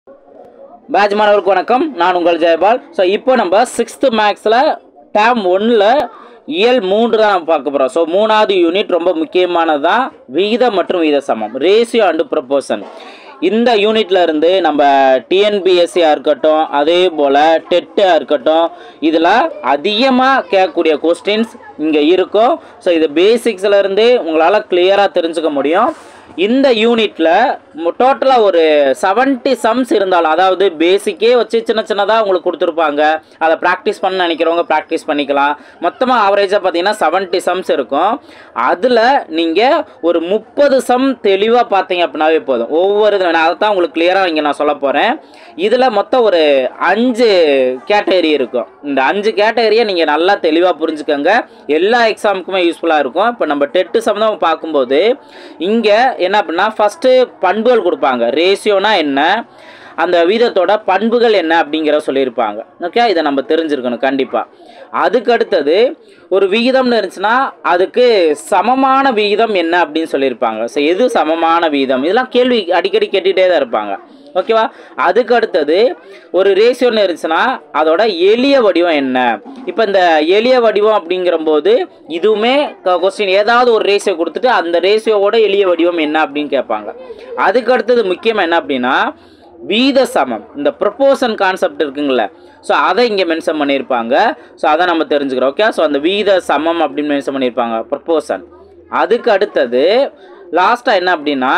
Batch மாணவர்களுக்கு வணக்கம். நான் உங்கள் ஜெயபால். ஸோ இப்போ நம்ம 6th மேக்ஸில் டேர்ம் 1ல் இயல் 3 தான் நம்ம பார்க்க போகிறோம். ஸோ 3வது யூனிட் ரொம்ப முக்கியமானதான், விகிதம் மற்றும் விகித சமம், ரேஷியோ அண்டு ப்ரொபோர்ஷன். இந்த யூனிட்ல இருந்து நம்ம டிஎன்பிஎஸ்சியாக இருக்கட்டும், அதே போல் டெட்டாக இருக்கட்டும், இதில் அதிகமாக கேட்கக்கூடிய கொஸ்டின்ஸ் இங்கே இருக்கும். ஸோ இது பேசிக்ஸில் இருந்து உங்களால் கிளியராக தெரிஞ்சுக்க முடியும். இந்த யூனிட்டில் டோட்டலாக ஒரு 70 சம்ஸ் இருந்தாலும், அதாவது பேசிக்கே வச்சு சின்ன சின்னதாக உங்களுக்கு கொடுத்துருப்பாங்க, அதை ப்ராக்டிஸ் பண்ண நினைக்கிறவங்க ப்ராக்டிஸ் பண்ணிக்கலாம். மொத்தமாக ஆவரேஜாக பார்த்தீங்கன்னா 70 சம்ஸ் இருக்கும். அதில் நீங்கள் ஒரு 30 சம் தெளிவாக பார்த்தீங்க அப்படின்னாவே போதும். ஒவ்வொரு நான் அதை தான் உங்களுக்கு கிளியராக இங்கே நான் சொல்ல போகிறேன். இதில் மொத்தம் ஒரு 5 கேட்டகரி இருக்கும். இந்த 5 கேட்டகரியை நீங்கள் நல்லா தெளிவாக புரிஞ்சுக்கோங்க. எல்லா எக்ஸாமுக்குமே யூஸ்ஃபுல்லாக இருக்கும். இப்போ நம்ம டெட்டு சம்மந்தம் பார்க்கும்போது இங்கே என்ன அப்படின்னா, ஃபஸ்ட்டு பண்புகள் கொடுப்பாங்க. ரேஷியோனா என்ன, அந்த வீதத்தோட பண்புகள் என்ன அப்படிங்கிற சொல்லியிருப்பாங்க. ஓகே, இதை நம்ம தெரிஞ்சிருக்கணும் கண்டிப்பாக. அதுக்கு அடுத்தது ஒரு விகிதம்னு இருந்துச்சுன்னா அதுக்கு சமமான விகிதம் என்ன அப்படின்னு சொல்லியிருப்பாங்க. ஸோ எது சமமான விகிதம், இதெல்லாம் கேள்வி அடிக்கடி கேட்டுகிட்டே தான் இருப்பாங்க. ஓகேவா? அதுக்கு அடுத்தது ஒரு ரேஷியோன்னு இருந்துச்சுன்னா அதோட எளிய வடிவம் என்ன. இப்போ இந்த எளிய வடிவம் அப்படிங்கிறம்போது இதுவுமே கொஸ்டின் ஏதாவது ஒரு ரேஷியோ கொடுத்துட்டு அந்த ரேஷியோவோட எளிய வடிவம் என்ன அப்படின்னு கேட்பாங்க. அதுக்கு அடுத்தது முக்கியமாக என்ன அப்படின்னா வீத சமம், இந்த ப்ரொபோர்ஷன் கான்செப்ட் இருக்குங்களே, ஸோ அதை இங்கே மென்ஷன் பண்ணியிருப்பாங்க. ஸோ அதை நம்ம தெரிஞ்சுக்கிறோம். ஓகே, ஸோ அந்த வீத சமம் அப்படின்னு மென்ஷன் பண்ணியிருப்பாங்க, ப்ரொபோர்ஷன். அதுக்கு அடுத்தது லாஸ்ட்டாக என்ன அப்படின்னா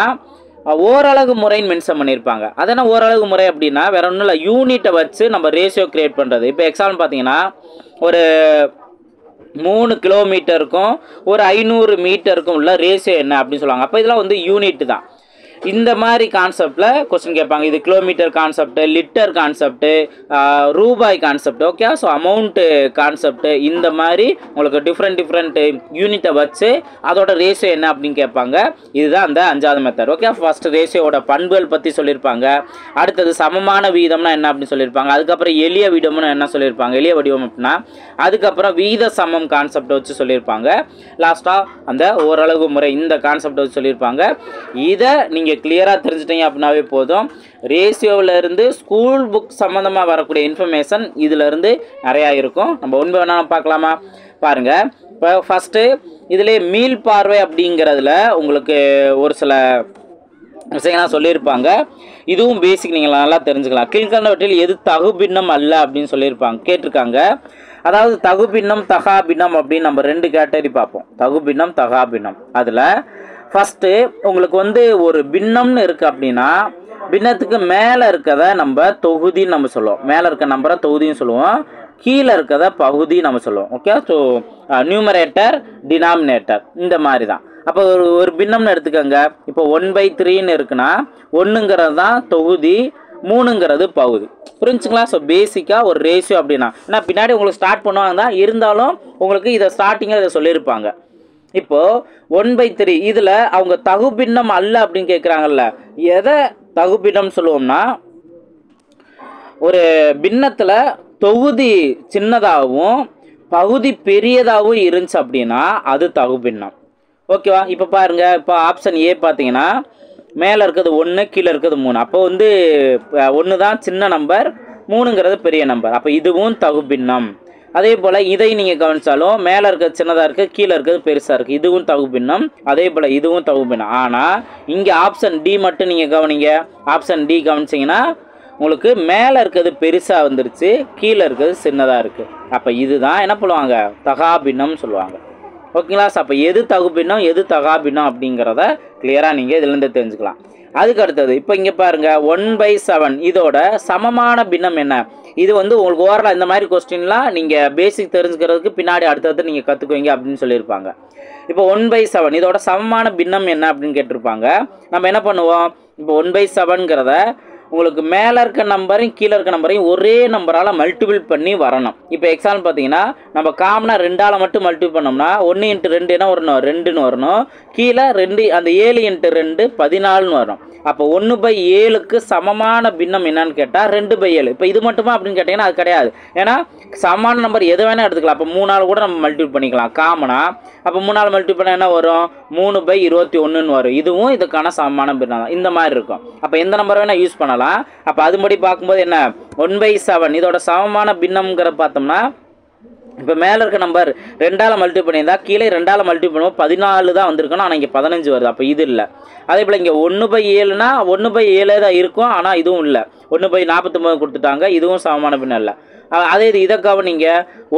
ஓரலகு முறைன்னு மென்ஷன் பண்ணியிருப்பாங்க. அதனால் ஓரலகு முறை அப்படின்னா வேற ஒன்றும் இல்லை, யூனிட்டை வச்சு நம்ம ரேஷியோ கிரியேட் பண்ணுறது. இப்போ எக்ஸாம்பிள் பார்த்தீங்கன்னா ஒரு 3 கிலோமீட்டருக்கும் ஒரு 500 மீட்டருக்கும் உள்ள ரேஷியோ என்ன அப்படின்னு சொல்லுவாங்க. அப்போ இதெல்லாம் வந்து யூனிட் தான். இந்த மாதிரி கான்செப்டில் கொஸ்டின் கேட்பாங்க. இது கிலோமீட்டர் கான்செப்ட், லிட்டர் கான்செப்ட், ரூபாய் concept. Okay, so amount concept, இந்த மாதிரி உங்களுக்கு டிஃப்ரெண்ட் யூனிட்டை வச்சு அதோட ரேஷியோ என்ன அப்படின்னு கேட்பாங்க. இதுதான் அந்த 5வது மெத்தட். ஓகே, ஃபர்ஸ்ட் ரேஷியோட பண்புகள் பற்றி சொல்லியிருப்பாங்க. அடுத்தது சமமான வீதம்னா என்ன அப்படின்னு சொல்லியிருப்பாங்க. அதுக்கப்புறம் எளிய வீதம்னு என்ன சொல்லியிருப்பாங்க, எளிய வடிவம் அப்படின்னா. அதுக்கப்புறம் வீத சமம் கான்செப்டை வச்சு சொல்லியிருப்பாங்க. லாஸ்ட்டாக அந்த ஓரளவு முறை இந்த கான்செப்டை வச்சு சொல்லியிருப்பாங்க. இதை நீங்கள் கிளியராக தெரிஞ்சிட்டீங்க அப்படின்னாவே போதும். ரேஷியோவிலேருந்து ஸ்கூல் புக் சம்மந்தமாக வரக்கூடிய இன்ஃபர்மேஷன் இதிலேருந்து நிறையா இருக்கும். நம்ம ஒன்று வேணாலும் பார்க்கலாமா? பாருங்கள். இப்போ ஃபஸ்ட்டு இதிலே மீள் பார்வை அப்படிங்கிறதுல உங்களுக்கு ஒரு சில விஷயங்கள்லாம் சொல்லியிருப்பாங்க. இதுவும் பேசிக் நீங்கள் நல்லா தெரிஞ்சுக்கலாம். கீழ்கண்டவற்றில் எது தகுபின்னம் அல்ல அப்படின்னு சொல்லியிருப்பாங்க, கேட்டிருக்காங்க. அதாவது தகுபின்னம் தகாபின்னம் அப்படின்னு நம்ம 2 கேட்டகரி பார்ப்போம். தகுபின்னம் தகாபின்னம். அதில் ஃபஸ்ட்டு உங்களுக்கு வந்து ஒரு பின்னம்னு இருக்குது அப்படின்னா பின்னத்துக்கு மேலே இருக்கிறத நம்ம தொகுதின்னு நம்ம சொல்லுவோம். மேலே இருக்க நம்பரை தொகுதின்னு சொல்லுவோம், கீழே இருக்கிறத பகுதி நம்ம சொல்லுவோம். ஓகே, ஸோ நியூமரேட்டர் டினாமினேட்டர் இந்த மாதிரி தான். அப்போ ஒரு பின்னம்னு எடுத்துக்கோங்க. இப்போ 1/3ன்னு இருக்குன்னா 1ங்கிறது தான் தொகுதி, 3ங்கிறது பகுதி. புரிஞ்சுங்களா? ஸோ பேசிக்காக ஒரு ரேஷியோ அப்படின்னா ஏன்னா பின்னாடி உங்களுக்கு ஸ்டார்ட் பண்ணுவாங்க தான், இருந்தாலும் உங்களுக்கு இதை ஸ்டார்டிங்கில் இதை சொல்லியிருப்பாங்க. இப்போது 1/3 இதில் அவங்க தகுபின்னம் அல்ல அப்படின்னு கேட்குறாங்கல்ல, எதை தகுபின்னம் சொல்லுவோம்னா ஒரு பின்னத்தில் தொகுதி சின்னதாகவும் பகுதி பெரியதாகவும் இருந்துச்சு அப்படின்னா அது தகுபின்னம். ஓகேவா? இப்போ பாருங்கள், இப்போ ஆப்ஷன் ஏ பார்த்தீங்கன்னா மேலே இருக்கிறது 1, கீழே இருக்கிறது 3. அப்போ வந்து 1 தான் சின்ன நம்பர், 3ங்கிறது பெரிய நம்பர். அப்போ இதுவும் தகுபின்னம். அதே போல் இதை நீங்கள் கவனித்தாலும் மேலே இருக்கிறது சின்னதாக இருக்குது, கீழே இருக்கிறது பெருசாக இருக்குது, இதுவும் தகுபின்னம். அதே போல் இதுவும் தகுபின்னம். ஆனால் இங்கே ஆப்ஷன் டி மட்டும் நீங்கள் கவனிங்க. ஆப்ஷன் டி கவனிச்சிங்கன்னா உங்களுக்கு மேலே இருக்கிறது பெருசாக வந்துருச்சு, கீழே இருக்கிறது சின்னதாக இருக்குது. அப்போ இதுதான் என்ன பண்ணுவாங்க, தகாபின்னம் சொல்லுவாங்க. ஓகேங்களா? ஸோ அப்போ எது தகுபின்னம் எது தகாபின்னம் அப்படிங்கிறத கிளியராக நீங்கள் இதுலேருந்து தெரிஞ்சுக்கலாம். அதுக்கு அடுத்தது இப்போ இங்கே பாருங்கள், 1/7 இதோட சமமான பின்னம் என்ன. இது வந்து உங்களுக்கு ஓவரால் இந்த மாதிரி கொஸ்டின்லாம் நீங்கள் பேசிக் தெரிஞ்சுக்கிறதுக்கு பின்னாடி அடுத்தடுத்து நீங்கள் கற்றுக்குவீங்க அப்படின்னு சொல்லியிருப்பாங்க. இப்போ 1/7 இதோட சமமான பின்னம் என்ன அப்படின்னு கேட்டிருப்பாங்க. நம்ம என்ன பண்ணுவோம், இப்போ 1/7ங்கிறத உங்களுக்கு மேலே இருக்க நம்பரையும் கீழே இருக்க நம்பரையும் ஒரே நம்பரால் மல்டிபிள் பண்ணி வரணும். இப்போ எக்ஸாம்பிள் பார்த்தீங்கன்னா நம்ம காமனாக 2ஆல் மட்டும் மல்டிபிள் பண்ணோம்னா 1 × 2 என்ன வரணும், 2ன்னு வரணும். கீழே 2 அந்த 7 × 2 14ன்னு வரும். அப்போ 1/7க்கு சமமான பின்னம் என்னன்னு கேட்டால் 2/7. இப்போ இது மட்டுமா அப்படின்னு கேட்டிங்கன்னா அது கிடையாது. ஏன்னா சமமான நம்பர் எது வேணால் எடுத்துக்கலாம். அப்போ 3ஆல் கூட நம்ம மல்டிபிள் பண்ணிக்கலாம் காமனாக. அப்போ 3ஆல் மல்டிப்ளை பண்ணால் என்ன வரும் 3/21 வரும். இதுவும் இதுக்கான சமமான பின்னம் தான். இந்த மாதிரி இருக்கும். அப்போ எந்த நம்பர் வேணால் யூஸ் பண்ணலாம். அப்போ அதுபடி பார்க்கும்போது என்ன 1/7 இதோட சமமான பின்னம்ங்கிற பார்த்தோம்னா இப்போ மேலே இருக்க நம்பர் 2ஆல் மல்டிப்ளை பண்ணியிருந்தா கீழே 2ஆல் மல்டிப்ளை பண்ணுவோம் 14 தான் வந்திருக்கணும். ஆனால் இங்கே 15 வருது. அப்போ இது இல்லை. அதே போல் இங்கே 1/7னா 1/7 தான் இருக்கும். ஆனால் இதுவும் இல்லை. 1/49 கொடுத்துட்டாங்க. இதுவும் சமமான பின்னம் இல்லை. அதே இது இதை கவனிங்க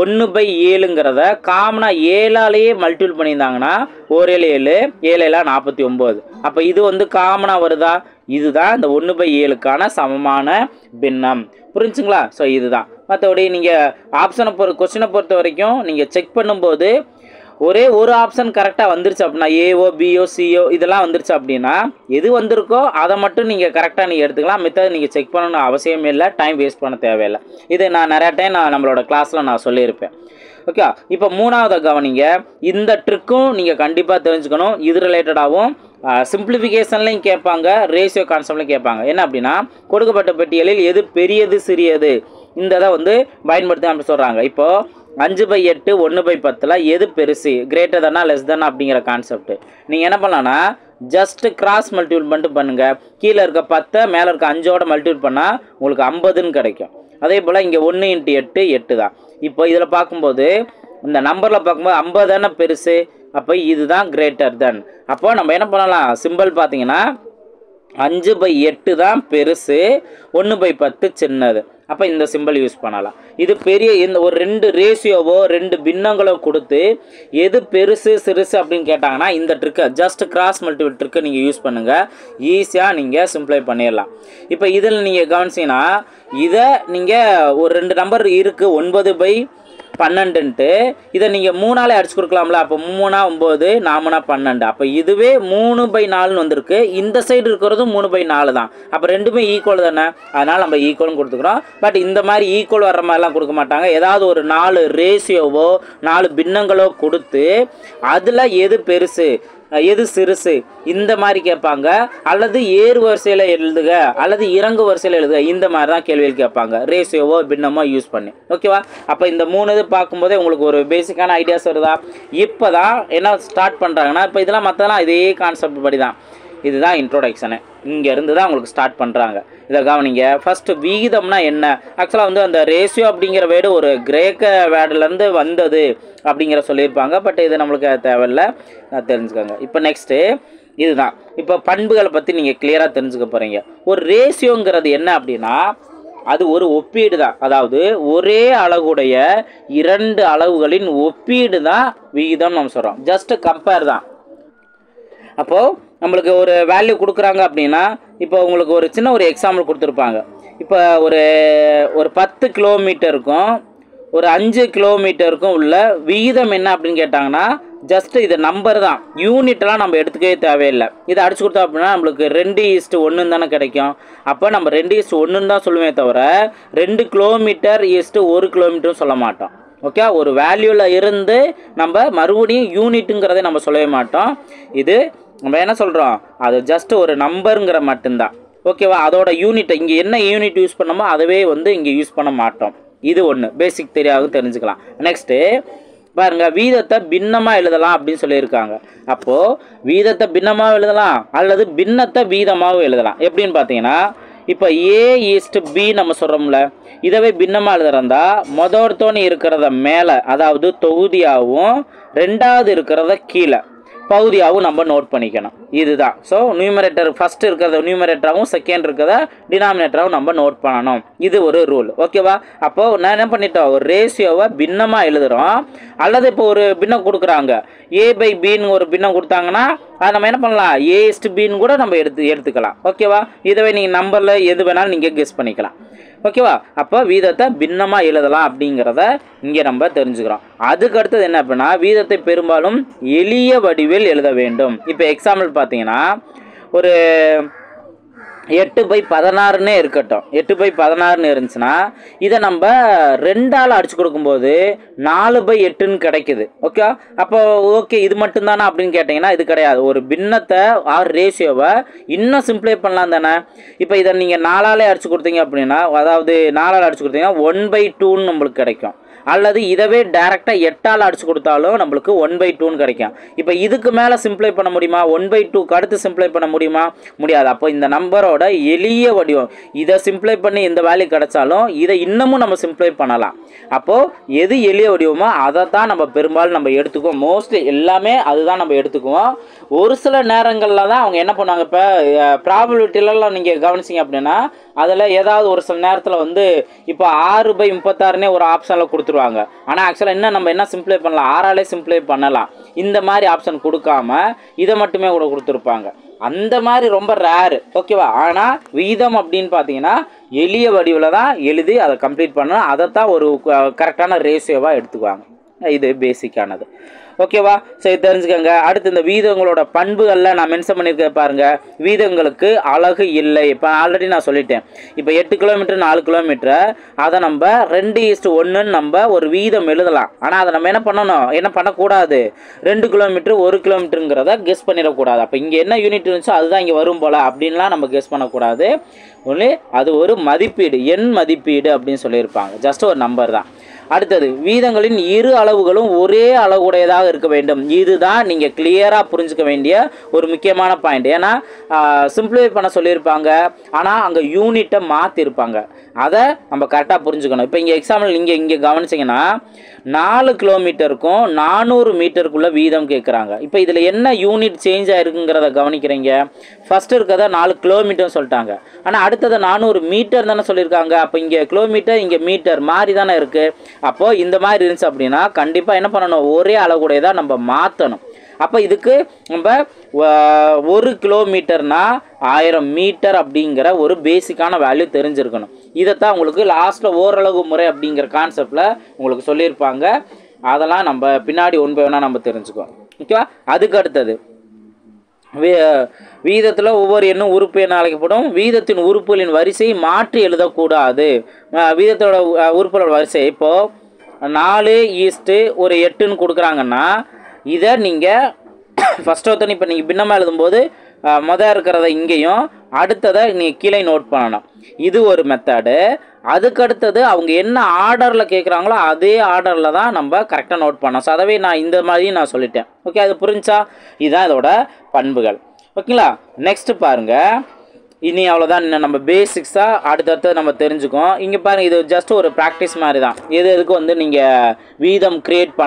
1/7ங்கிறத காமனாக 7ஆலேயே மல்டிபிள் பண்ணியிருந்தாங்கன்னா 1/7 7 49. அப்போ இது வந்து காமனாக வருதா? இதுதான் இந்த 1/7க்கான சமமான பின்னம். புரிஞ்சுங்களா? ஸோ இதுதான். மற்றபடி நீங்கள் ஆப்ஷனை கொஸ்டினை பொறுத்த வரைக்கும் நீங்கள் செக் பண்ணும்போது ஒரே ஒரு ஆப்ஷன் கரெக்டாக வந்துருச்சு அப்படின்னா ஏஓ பிஓ சிஓ இதெல்லாம் வந்துருச்சு அப்படின்னா எது வந்திருக்கோ அதை மட்டும் நீங்கள் கரெக்டாக நீங்கள் எடுத்துக்கலாம். மித்தது நீங்கள் செக் பண்ணணும்னு அவசியமே இல்லை. டைம் வேஸ்ட் பண்ண தேவையில்லை. இது நான் நிறையா டைம் நம்மளோட கிளாஸில் நான் சொல்லியிருப்பேன். ஓகே, இப்போ 3ஆவது கவனிங்க. இந்த ட்ரிக்கும் நீங்கள் கண்டிப்பாக தெரிஞ்சுக்கணும். இது ரிலேட்டடாகவும் சிம்பிளிஃபிகேஷன்லையும் கேட்பாங்க, ரேஷியோ கான்செப்ட்லையும் கேட்பாங்க. என்ன அப்படின்னா கொடுக்கப்பட்ட பெட்டியலில் எது பெரியது சிறியது இந்த இதை வந்து பயன்படுத்தி அப்படி சொல்கிறாங்க. இப்போது 5/8 1/10 எது பெருசு கிரேட்டர் தானா லெஸ் தானா அப்படிங்கிற கான்செப்ட். நீங்கள் என்ன பண்ணலான்னா ஜஸ்ட் கிராஸ் மல்டிபிள் பண்ணிட்டு பண்ணுங்கள். கீழே இருக்க 10 மேலே இருக்க 5ஓட மல்டிபிள் பண்ணால் உங்களுக்கு 50ன்னு கிடைக்கும். அதே போல் இங்கே 1 × 8 8 தான். இப்போ இதில் பார்க்கும்போது இந்த நம்பரில் பார்க்கும்போது 50 தானே பெருசு. அப்போ இதுதான் கிரேட்டர் தென். அப்போ நம்ம என்ன பண்ணலாம் சிம்பிள் பார்த்தீங்கன்னா 5/8 தான் பெருசு 1/10 சின்னது. அப்போ இந்த சிம்பிள் யூஸ் பண்ணலாம். இது பெரிய இந்த ஒரு 2 ரேஷியோவோ 2 பின்னங்களோ கொடுத்து எது பெருசு சிறுசு அப்படின்னு கேட்டாங்கன்னா இந்த ட்ரிக்கை ஜஸ்ட் கிராஸ் மல்டிபிள் ட்ரிக்கை நீங்கள் யூஸ் பண்ணுங்கள். ஈஸியாக நீங்கள் சிம்பிளை பண்ணிடலாம். இப்போ இதில் நீங்கள் கவனிச்சிங்கன்னா இதை நீங்கள் ஒரு 2 நம்பர் இருக்குது 9/12ன்ட்டு இதை நீங்கள் 3ஆல் அடிச்சு கொடுக்கலாம்ல. அப்போ 3 9 4 12. அப்போ இதுவே 3/4ன்னு வந்திருக்கு. இந்த சைடு இருக்கிறதும் 3/4 தான். அப்போ ரெண்டுமே ஈக்குவல் தானே. அதனால் நம்ம ஈக்குவலும் கொடுத்துக்கிறோம். பட் இந்த மாதிரி ஈக்குவல் வர்ற மாதிரிலாம் கொடுக்க மாட்டாங்க. ஏதாவது ஒரு 4 ரேஷியோவோ 4 பின்னங்களோ கொடுத்து அதில் எது பெருசு எது சிறுசு இந்த மாதிரி கேட்பாங்க. அல்லது ஏறு வரிசையில் எழுதுக அல்லது இறங்கு வரிசையில் எழுதுக இந்த மாதிரி தான் கேள்விகள் கேட்பாங்க ரேஷியோவோ பின்னமோ யூஸ் பண்ணி. ஓகேவா? அப்போ இந்த 3 இது பார்க்கும்போதே உங்களுக்கு ஒரு பேசிக்கான ஐடியாஸ் வருதா? இப்போ தான் என்ன ஸ்டார்ட் பண்ணுறாங்கன்னா இப்போ இதெல்லாம் மற்றதெல்லாம் இதே கான்செப்ட் படி தான். இதுதான் இன்ட்ரோடக்ஷனு. இங்கேருந்து தான் உங்களுக்கு ஸ்டார்ட் பண்ணுறாங்க. இதை கவனிங்க. ஃபஸ்ட்டு விகிதம்னா என்ன? ஆக்சுவலாக வந்து அந்த ரேஷியோ அப்படிங்கிற வேர்டு ஒரு கிரேக்க வேர்டுலேருந்து வந்தது அப்படிங்கிற சொல்லியிருப்பாங்க. பட் இது நம்மளுக்கு தேவையில்லை, தெரிஞ்சுக்கோங்க. இப்போ நெக்ஸ்ட்டு இதுதான். இப்போ பண்புகளை பற்றி நீங்கள் கிளியராக தெரிஞ்சுக்க போகிறீங்க. ஒரு ரேஷியோங்கிறது என்ன அப்படின்னா அது ஒரு ஒப்பீடு தான். அதாவது ஒரே அளவுடைய 2 அளவுகளின் ஒப்பீடு தான் விகிதம் நம்ம சொல்கிறோம். ஜஸ்ட் கம்பேர் தான். அப்போது நம்மளுக்கு ஒரு வேல்யூ கொடுக்குறாங்க அப்படின்னா இப்போ உங்களுக்கு ஒரு சின்ன ஒரு எக்ஸாம்பிள் கொடுத்துருப்பாங்க. இப்போ ஒரு 10 கிலோமீட்டருக்கும் ஒரு 5 கிலோமீட்டருக்கும் உள்ள விகிதம் என்ன அப்படின்னு கேட்டாங்கன்னா ஜஸ்ட்டு இது நம்பர் தான். யூனிட்லாம் நம்ம எடுத்துக்கவே தேவையில்லை. இதை அடிச்சு கொடுத்தோம் அப்படின்னா நம்மளுக்கு 2:1 தானே கிடைக்கும். அப்போ நம்ம 2:1 தான் சொல்லுவே தவிர 2 கிலோமீட்டர் 1 கிலோமீட்டரும் சொல்ல மாட்டோம். ஓகே, ஒரு வேல்யூவில் இருந்து நம்ம மறுபடியும் யூனிட்டுங்கிறத நம்ம சொல்லவே மாட்டோம். இது நம்ம என்ன சொல்கிறோம் அது ஜஸ்ட் ஒரு நம்பருங்கிற மட்டும்தான். ஓகேவா? அதோட யூனிட்டை இங்கே என்ன யூனிட் யூஸ் பண்ணோமோ அதுவே வந்து இங்கே யூஸ் பண்ண மாட்டோம். இது ஒன்று பேசிக் தெரியாத தெரிஞ்சுக்கலாம். நெக்ஸ்ட்டு பாருங்கள், வீதத்தை பின்னமாக எழுதலாம் அப்படின்னு சொல்லியிருக்காங்க. அப்போது வீதத்தை பின்னமாக எழுதலாம் அல்லது பின்னத்தை வீதமாகவும் எழுதலாம். எப்படின்னு பார்த்தீங்கன்னா இப்போ A:B நம்ம சொல்கிறோம்ல, இதவே பின்னமாக எழுதுறதா மொதல் இருக்கிறத மேலே அதாவது தொகுதியாகவும் 2வது இருக்கிறத கீழே பகுதியாகவும் நம்ம நோட் பண்ணிக்கணும். இதுதான். ஸோ நியூமரேட்டர் ஃபஸ்ட் இருக்கிறத நியூமரேட்டராகவும் செகண்ட் இருக்கிறத டினாமினேட்டராகவும் நம்ம நோட் பண்ணணும். இது ஒரு ரூல். ஓகேவா? அப்போது நான் என்ன பண்ணிட்டோம் ஒரு ரேஷியோவை பின்னமாக எழுதுகிறோம். அல்லது இப்போ ஒரு பின்னம் கொடுக்குறாங்க A/Bன்னு ஒரு பின்னம் கொடுத்தாங்கன்னா அதை நம்ம என்ன பண்ணலாம் A:Bன்னு கூட நம்ம எடுத்துக்கலாம். ஓகேவா? இதுவே நீங்கள் நம்பரில் எது வேணாலும் நீங்கள் கெஸ் பண்ணிக்கலாம். ஓகேவா? அப்போ வீதத்தை பின்னமாக எழுதலாம் அப்படிங்கிறத இங்கே நம்ம தெரிஞ்சுக்கிறோம். அதுக்கு அடுத்தது என்ன அப்படின்னா வீதத்தை பெரும்பாலும் எளிய வடிவில் எழுத வேண்டும். இப்போ எக்ஸாம்பிள் பார்த்தீங்கன்னா ஒரு 8/16 இருக்கட்டும். 8/16 இருந்துச்சுன்னா இதை நம்ம 2ஆல் அடிச்சு கொடுக்கும்போது 4/8 கிடைக்குது. ஓகே, அப்போ ஓகே இது மட்டும்தானா அப்படின்னு கேட்டிங்கன்னா இது கிடையாது. ஒரு பின்னத்தை ரேஷியோவை இன்னும் சிம்பிளை பண்ணலாம் தானே. இப்போ இதை நீங்கள் 4ஆலே அடிச்சு கொடுத்தீங்க அப்படின்னா அதாவது 4ஆல் அடிச்சு கொடுத்தீங்கன்னா 1/2ன்னு நம்மளுக்கு கிடைக்கும். அல்லது இதவே டைரெக்டாக 8ஆல் அடிச்சு கொடுத்தாலும் நம்மளுக்கு 1/2ன்னு கிடைக்கும். இப்போ இதுக்கு மேலே சிம்ப்ளை பண்ண முடியுமா? 1/2க்கு அடுத்து சிம்ப்ளை பண்ண முடியுமா? முடியாது. அப்போ இந்த நம்பரோட எளிய வடிவம் இதை சிம்ப்ளை பண்ணி இந்த வேல்யூ கிடைச்சாலும் இதை இன்னமும் நம்ம சிம்ப்ளை பண்ணலாம். அப்போது எது எளிய வடிவமோ அதை தான் நம்ம பெரும்பாலும் நம்ம எடுத்துக்குவோம். மோஸ்ட்லி எல்லாமே அதுதான் நம்ம எடுத்துக்குவோம். ஒரு சில நேரங்களில் தான் அவங்க என்ன பண்ணுவாங்க, இப்போ ப்ராபபிலிட்டிலலாம் நீங்கள் கவனிச்சிங்க அப்படின்னா அதில் ஏதாவது ஒரு சில நேரத்தில் வந்து இப்போ 6/36னே ஒரு ஆப்ஷனில் கொடுத்துருவாங்க. ஆனால் ஆக்சுவலாக இன்னும் நம்ம என்ன சிம்ப்ளை பண்ணலாம், 6ஆலே சிம்ப்ளை பண்ணலாம். இந்த மாதிரி ஆப்ஷன் கொடுக்காம இதை மட்டுமே கூட கொடுத்துருப்பாங்க. அந்த மாதிரி ரொம்ப ரேரு, ஓகேவா? ஆனால் விகிதம் அப்படின்னு பார்த்தீங்கன்னா எளிய வடிவில் தான் எழுதி அதை கம்ப்ளீட் பண்ணணும். அதை தான் ஒரு கரெக்டான ரேஷியோவாக எடுத்துக்குவாங்க. இது பேசிக்கானது, ஓகேவா? சரி, தெரிஞ்சுக்கோங்க. அடுத்து இந்த வீதங்களோட பண்புகளில் நான் மென்ஷன் பண்ணியிருக்க பாருங்கள். வீதங்களுக்கு அழகு இல்லை. இப்போ ஆல்ரெடி நான் சொல்லிட்டேன். இப்போ 8 கிலோமீட்டர் 4 கிலோமீட்டரை அதை நம்ம 2:1ன்னு நம்ம ஒரு வீதம் எழுதலாம். ஆனால் அதை நம்ம என்ன பண்ணணும், என்ன பண்ணக்கூடாது, 2 கிலோமீட்டர் 1 கிலோமீட்டருங்கிறத கெஸ் பண்ணிடக்கூடாது. அப்போ இங்கே என்ன யூனிட் இருந்துச்சோ அதுதான் இங்கே வரும் போல் அப்படின்லாம் நம்ம கெஸ் பண்ணக்கூடாது. ஒன்று அது ஒரு மதிப்பீடு, எண் மதிப்பீடு அப்படின்னு சொல்லியிருப்பாங்க. ஜஸ்ட் ஒரு நம்பர் தான். அடுத்தது வீதங்களின் இரு அளவுகளும் ஒரே அளவுடையதாக இருக்க வேண்டும். இதுதான் நீங்கள் கிளியராக புரிஞ்சுக்க வேண்டிய ஒரு முக்கியமான பாயிண்ட். ஏன்னா சிம்பிளிஃபை பண்ண சொல்லியிருப்பாங்க, ஆனால் அங்கே யூனிட்டை மாற்றிருப்பாங்க. அதை நம்ம கரெக்டாக புரிஞ்சுக்கணும். இப்போ இங்கே எக்ஸாம்பிள் இங்கே கவனிச்சிங்கன்னா 4 கிலோமீட்டருக்கும் 400 மீட்டருக்குள்ள வீதம் கேட்குறாங்க. இப்போ இதில் என்ன யூனிட் சேஞ்ச் ஆகிருக்குங்கிறத கவனிக்கிறீங்க. ஃபஸ்ட்டு இருக்கிறத 4 கிலோமீட்டர்னு சொல்லிட்டாங்க, ஆனால் அடுத்தது 400 மீட்டர் தானே சொல்லியிருக்காங்க. அப்போ இங்கே கிலோமீட்டர் இங்கே மீட்டர் மாறி தானே இருக்குது. அப்போது இந்த மாதிரி இருந்துச்சு அப்படின்னா கண்டிப்பாக என்ன பண்ணணும், ஒரே அளவுடையதாக நம்ம மாற்றணும். அப்போ இதுக்கு நம்ம 1 கிலோமீட்டர்னா 1000 மீட்டர் அப்படிங்கிற ஒரு பேசிக்கான வேல்யூ தெரிஞ்சிருக்கணும். இதைத்தான் உங்களுக்கு லாஸ்ட்டில் ஓரளவு முறை அப்படிங்கிற கான்செப்டில் உங்களுக்கு சொல்லியிருப்பாங்க. அதெல்லாம் நம்ம பின்னாடி ஒன்று நம்ம தெரிஞ்சுக்குவோம், ஓகேவா? அதுக்கு அடுத்தது வீதத்தில் ஒவ்வொரு எண்ணும் உறுப்பு என அழைக்கப்படும். வீதத்தின் உறுப்புகளின் வரிசையை மாற்றி எழுதக்கூடாது. வீதத்தோட உறுப்புகளோட வரிசை இப்போது 4:8ன்னு கொடுக்குறாங்கன்னா இதை நீங்கள் ஃபஸ்ட் ஒருத்தன் இப்போ நீங்கள் பின்னமாக எழுதும்போது மொதல் இருக்கிறத இங்கேயும் அடுத்ததை நீங்கள் கீழே நோட் பண்ணணும். இது ஒரு மெத்தடு. அதுக்கடுத்தது அவங்க என்ன ஆர்டரில் கேட்குறாங்களோ அதே ஆர்டரில் தான் நம்ம கரெக்டாக நோட் பண்ணோம். ஸோ அதவே நான் இந்த மாதிரி நான் சொல்லிட்டேன், ஓகே? அது புரிஞ்சா? இதுதான் இதோட பண்புகள், ஓகேங்களா? நெக்ஸ்ட்டு பாருங்கள். இனி அவ்வளோதான். இன்னும் நம்ம பேசிக்ஸாக அடுத்தடுத்து நம்ம தெரிஞ்சுக்கோம். இங்கே பாருங்கள், இது ஜஸ்ட் ஒரு ப்ராக்டிஸ் மாதிரி தான். எதுக்கு வந்து நீங்கள் வீதம் க்ரியேட்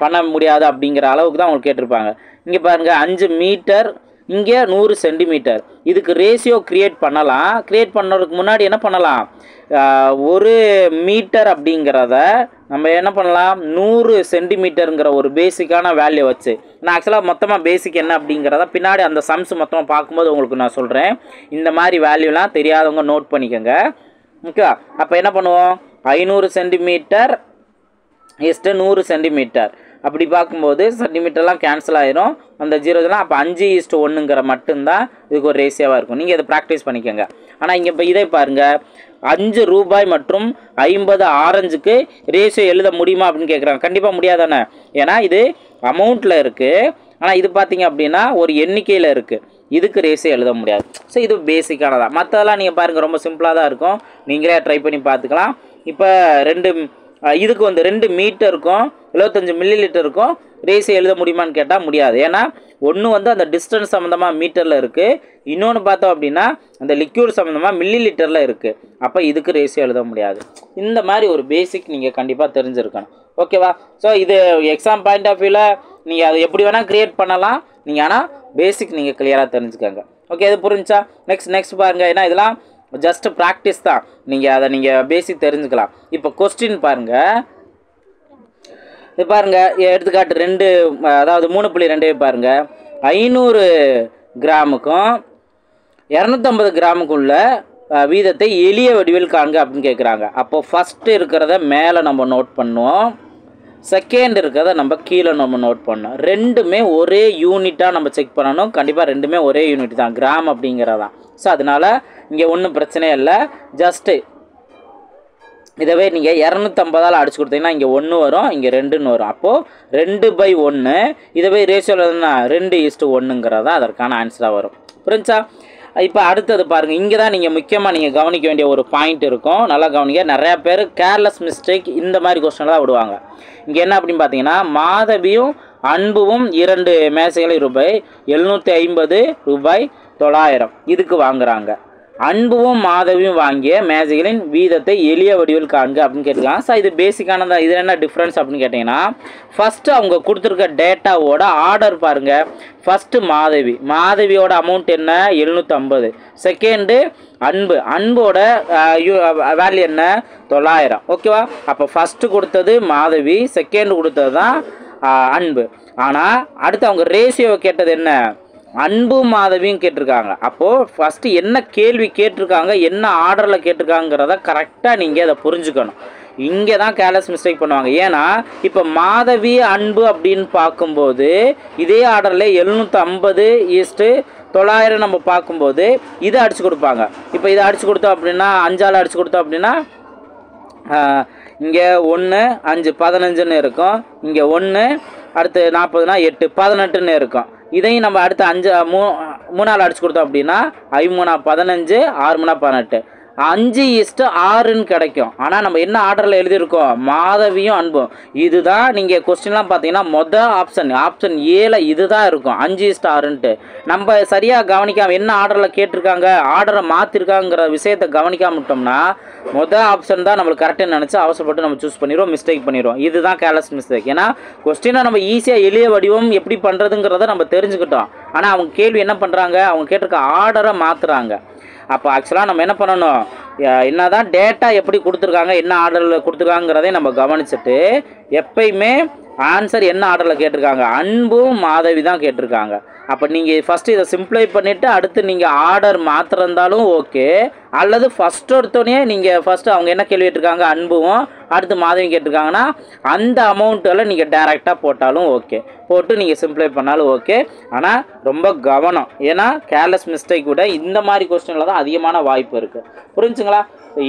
பண்ண முடியாது அப்படிங்கிற அளவுக்கு தான் உங்களுக்கு கேட்டிருப்பாங்க. இங்கே பாருங்கள், 5 மீட்டர், இங்கே 100 சென்டிமீட்டர். இதுக்கு ரேஷியோ க்ரியேட் பண்ணலாம். க்ரியேட் பண்ணுறதுக்கு முன்னாடி என்ன பண்ணலாம், 1 மீட்டர் அப்படிங்கிறத நம்ம என்ன பண்ணலாம், 100 சென்டிமீட்டருங்கிற ஒரு பேசிக்கான வேல்யூ வச்சு, நான் ஆக்சுவலாக மொத்தமாக பேசிக் என்ன அப்படிங்கிறத பின்னாடி அந்த சம்ஸ் மொத்தமாக பார்க்கும்போது உங்களுக்கு நான் சொல்கிறேன். இந்த மாதிரி வேல்யூலாம் தெரியாதவங்க நோட் பண்ணிக்கோங்க, ஓகே? அப்போ என்ன பண்ணுவோம், 500 சென்டிமீட்டர் இஸ்ட்டு 100 சென்டிமீட்டர் அப்படி பார்க்கும்போது சென்டிமீட்டர்லாம் கேன்சல் ஆயிரும், அந்த 0 இதெல்லாம். அப்போ 5:1ங்கிற மட்டும்தான் இதுக்கு ஒரு ரேஷியோவாக இருக்கும். நீங்கள் இதை ப்ராக்டிஸ் பண்ணிக்கோங்க. ஆனால் இங்கே இப்போ இதே பாருங்கள், 5 ரூபாய் மற்றும் 50 ஆரஞ்சுக்கு ரேஷியோ எழுத முடியுமா அப்படின்னு கேட்குறாங்க. கண்டிப்பாக முடியாதானே, ஏன்னா இது அமௌண்ட்டில் இருக்குது. ஆனால் இது பார்த்தீங்க அப்படின்னா ஒரு எண்ணிக்கையில் இருக்குது. இதுக்கு ரேஷியோ எழுத முடியாது. ஸோ இது பேசிக்கானதான். மற்றதெல்லாம் நீங்கள் பாருங்கள் ரொம்ப சிம்பிளாக தான் இருக்கும். நீங்களே ட்ரை பண்ணி பார்த்துக்கலாம். இப்போ இதுக்கு வந்து 2 மீட்டருக்கும் 75 மில்லிலிட்டருக்கும் ரேஷியோ எழுத முடியுமான்னு கேட்டால் முடியாது. ஏன்னா ஒன்று வந்து அந்த டிஸ்டன்ஸ் சம்மந்தமாக மீட்டரில் இருக்குது, இன்னொன்று பார்த்தோம் அப்படின்னா அந்த லிக்யூட் சம்மந்தமாக மில்லிலிட்டரில் இருக்குது. அப்போ இதுக்கு ரேஷியோ எழுத முடியாது. இந்த மாதிரி ஒரு பேசிக் நீங்கள் கண்டிப்பாக தெரிஞ்சிருக்கணும், ஓகேவா? ஸோ இது எக்ஸாம் பாயிண்ட் ஆஃப் வியூவில் நீங்கள் அதை எப்படி வேணால் க்ரியேட் பண்ணலாம். நீங்கள் ஆனால் பேசிக் நீங்கள் கிளியராக தெரிஞ்சுக்கோங்க, ஓகே? இது புரிஞ்சா? நெக்ஸ்ட் பாருங்கள். ஏன்னா இதெல்லாம் ஜஸ்ட் ப்ராக்டிஸ் தான். நீங்கள் அதை நீங்கள் பேசிக் தெரிஞ்சுக்கலாம். இப்போ கொஸ்டின் பாருங்கள். இது பாருங்கள், எடுத்துக்காட்டு 2, அதாவது 3.2 பாருங்கள். 500 கிராமுக்கும் 250 கிராமுக்குள்ள வீதத்தை எளிய வடிவில் காண்க அப்படின்னு கேட்குறாங்க. அப்போது ஃபஸ்ட்டு இருக்கிறத மேலே நம்ம நோட் பண்ணுவோம், செகண்ட் இருக்கிறத நம்ம கீழே நம்ம நோட் பண்ணோம். ரெண்டுமே ஒரே யூனிட்டாக நம்ம செக் பண்ணணும். கண்டிப்பாக ரெண்டுமே ஒரே யூனிட் தான், கிராம் அப்படிங்கிறதான். ஸோ அதனால் இங்கே ஒன்றும் பிரச்சனையே இல்லை. ஜஸ்ட்டு இதவே நீங்கள் 250ஆல் அடிச்சு கொடுத்தீங்கன்னா இங்கே 1 வரும், இங்கே 2ன்னு வரும். அப்போது 2/1. இதவே ரேஷியோவில் 2:1ங்கிறதா அதற்கான ஆன்சராக வரும். புரிஞ்சா? இப்போ அடுத்தது பாருங்கள், இங்கே தான் நீங்கள் முக்கியமாக நீங்கள் கவனிக்க வேண்டிய ஒரு பாயிண்ட் இருக்கும். நல்லா கவனிங்க. நிறையா பேர் கேர்லெஸ் மிஸ்டேக் இந்த மாதிரி கொஸ்டின் தான் விடுவாங்க. இங்கே என்ன அப்படின்னு பார்த்தீங்கன்னா, மாதவியும் அன்பும் 2 மேசைகளை ரூபாய் 750, ரூபாய் 900 இதுக்கு வாங்குறாங்க. அன்பும் மாதவியும் வாங்கிய மேசைகளின் வீதத்தை எளிய வடிவில் காண்க அப்படின்னு கேட்டுருக்காங்க. சார் இது பேசிக்கானதான், இது என்ன டிஃப்ரென்ஸ் அப்படின்னு கேட்டிங்கன்னா, ஃபஸ்ட்டு அவங்க கொடுத்துருக்க டேட்டாவோட ஆர்டர் பாருங்கள். ஃபஸ்ட்டு மாதவியோட அமௌண்ட் என்ன 750. செகண்டு அன்போட வேல்யூ என்ன 900. ஓகேவா? அப்போ ஃபஸ்ட்டு கொடுத்தது மாதவி, செகண்டு கொடுத்தது தான் அன்பு. ஆனால் அடுத்து அவங்க ரேஷியோவை கேட்டது என்ன, அன்பு மாதவியும் கேட்டிருக்காங்க. அப்போது ஃபஸ்ட்டு என்ன கேள்வி கேட்டிருக்காங்க, என்ன ஆர்டரில் கேட்டிருக்காங்கிறத கரெக்டாக நீங்கள் அதை புரிஞ்சுக்கணும். இங்கே தான் கேர்லெஸ் மிஸ்டேக் பண்ணுவாங்க. ஏன்னா இப்போ மாதவி அன்பு அப்படின்னு பார்க்கும்போது இதே ஆர்டரில் 750:900 நம்ம பார்க்கும்போது இதை அடித்து கொடுப்பாங்க. இப்போ இதை அடித்து கொடுத்தோம் அப்படின்னா 5ஆல் அடித்து கொடுத்தோம் அப்படின்னா இங்கே 1 5 15ன்னு இருக்கும். இங்கே 1 அடுத்து 40னா 8 18ன்னு இருக்கும். இதையும் நம்ம அடுத்து 3ஆல் அடிச்சு கொடுத்தோம் அப்படின்னா 5 3 15 6 3 18 5:6ன்னு கிடைக்கும். ஆனால் நம்ம என்ன ஆர்டரில் எழுதியிருக்கோம், மாதவியும் அன்பும். இதுதான் நீங்கள் கொஸ்டின்லாம் பார்த்தீங்கன்னா மொதல் ஆப்ஷன் ஏல இதுதான் இருக்கும் 5:6ன்ட்டு. நம்ம சரியாக கவனிக்காமல் என்ன ஆர்டரில் கேட்டிருக்காங்க, ஆர்டரை மாற்றிருக்காங்கிற விஷயத்தை கவனிக்காம விட்டோம்னா மொதல் ஆப்ஷன் தான் நம்மளுக்கு கரெக்டாக நினச்சி அவசரப்பட்டு நம்ம சூஸ் பண்ணிடுவோம், மிஸ்டேக் பண்ணிடுவோம். இதுதான் கேர்லெஸ் மிஸ்டேக். ஏன்னா கொஸ்டினை நம்ம ஈஸியாக எளிய வடிவம் எப்படி பண்ணுறதுங்கிறத நம்ம தெரிஞ்சுக்கிட்டோம். ஆனால் அவங்க கேள்வி என்ன பண்ணுறாங்க, அவங்க கேட்டிருக்க ஆர்டரை மாற்றுறாங்க. அப்போ ஆக்சுவலாக நம்ம என்ன பண்ணணும், என்ன தான் டேட்டா எப்படி கொடுத்துருக்காங்க, என்ன ஆர்டரில் கொடுத்துருக்காங்கிறதை நம்ம கவனிச்சுட்டு எப்பயுமே ஆன்சர் என்ன ஆர்டரில் கேட்டிருக்காங்க, அன்பும் மாதவி தான் கேட்டிருக்காங்க. அப்போ நீங்கள் ஃபஸ்ட்டு இதை சிம்ப்ளை பண்ணிவிட்டு அடுத்து நீங்கள் ஆர்டர் மாத்திருந்தாலும் ஓகே, அல்லது ஃபஸ்ட் எடுத்தோடனே நீங்கள் ஃபஸ்ட்டு அவங்க என்ன கேள்வி கேட்டிருக்காங்க, அன்பும் அடுத்து மாதவியும் கேட்டிருக்காங்கன்னா அந்த அமௌண்ட்டில் நீங்கள் டைரெக்டாக போட்டாலும் ஓகே, போட்டு நீங்கள் சிம்ப்ளை பண்ணாலும் ஓகே. ஆனால் ரொம்ப கவனம், ஏன்னா கேர்லெஸ் மிஸ்டேக் விட இந்த மாதிரி கொஸ்டினில் தான் அதிகமான வாய்ப்பு இருக்குது. புரிஞ்சுங்களா?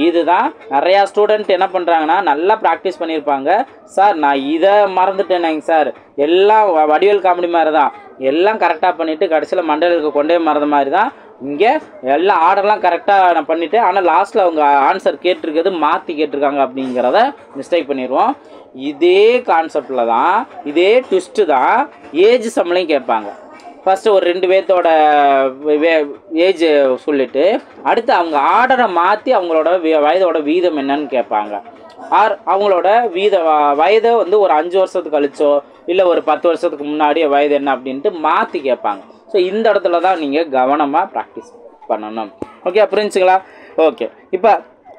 இதுதான் நிறையா ஸ்டூடெண்ட் என்ன பண்ணுறாங்கன்னா, நல்லா ப்ராக்டிஸ் பண்ணியிருப்பாங்க. சார் நான் இதை மறந்துட்டேனேங்க சார், எல்லாம் வடிவேல் காமெடி மாதிரி தான், எல்லாம் கரெக்டாக பண்ணிவிட்டு கடைசியில் மண்டலுக்கு கொண்டே மறந்த மாதிரி தான். இங்கே எல்லா ஆர்டர்லாம் கரெக்டாக நான் பண்ணிவிட்டேன், ஆனால் லாஸ்ட்டில் அவங்க ஆன்சர் கேட்டிருக்கிறது மாற்றி கேட்டிருக்காங்க அப்படிங்கிறத மிஸ்டேக் பண்ணிடுவோம். இதே கான்செப்டில் தான், இதே ட்விஸ்ட்டு தான் ஏஜ் சம்லையும் கேட்பாங்க. ஃபஸ்ட்டு ஒரு 2 பேர்த்தோட ஏஜ் சொல்லிவிட்டு அடுத்து அவங்க ஆர்டரை மாற்றி அவங்களோட வயதோட வீதம் என்னன்னு கேட்பாங்க. அவங்களோட வயதை வந்து ஒரு 5 வருஷத்துக்கு கழிச்சோ இல்லை ஒரு 10 வருஷத்துக்கு முன்னாடியே வயது என்ன அப்படின்ட்டு மாற்றி கேட்பாங்க. ஸோ இந்த இடத்துல தான் நீங்கள் கவனமாக ப்ராக்டிஸ் பண்ணணும். ஓகே, புரிஞ்சுங்களா? ஓகே, இப்போ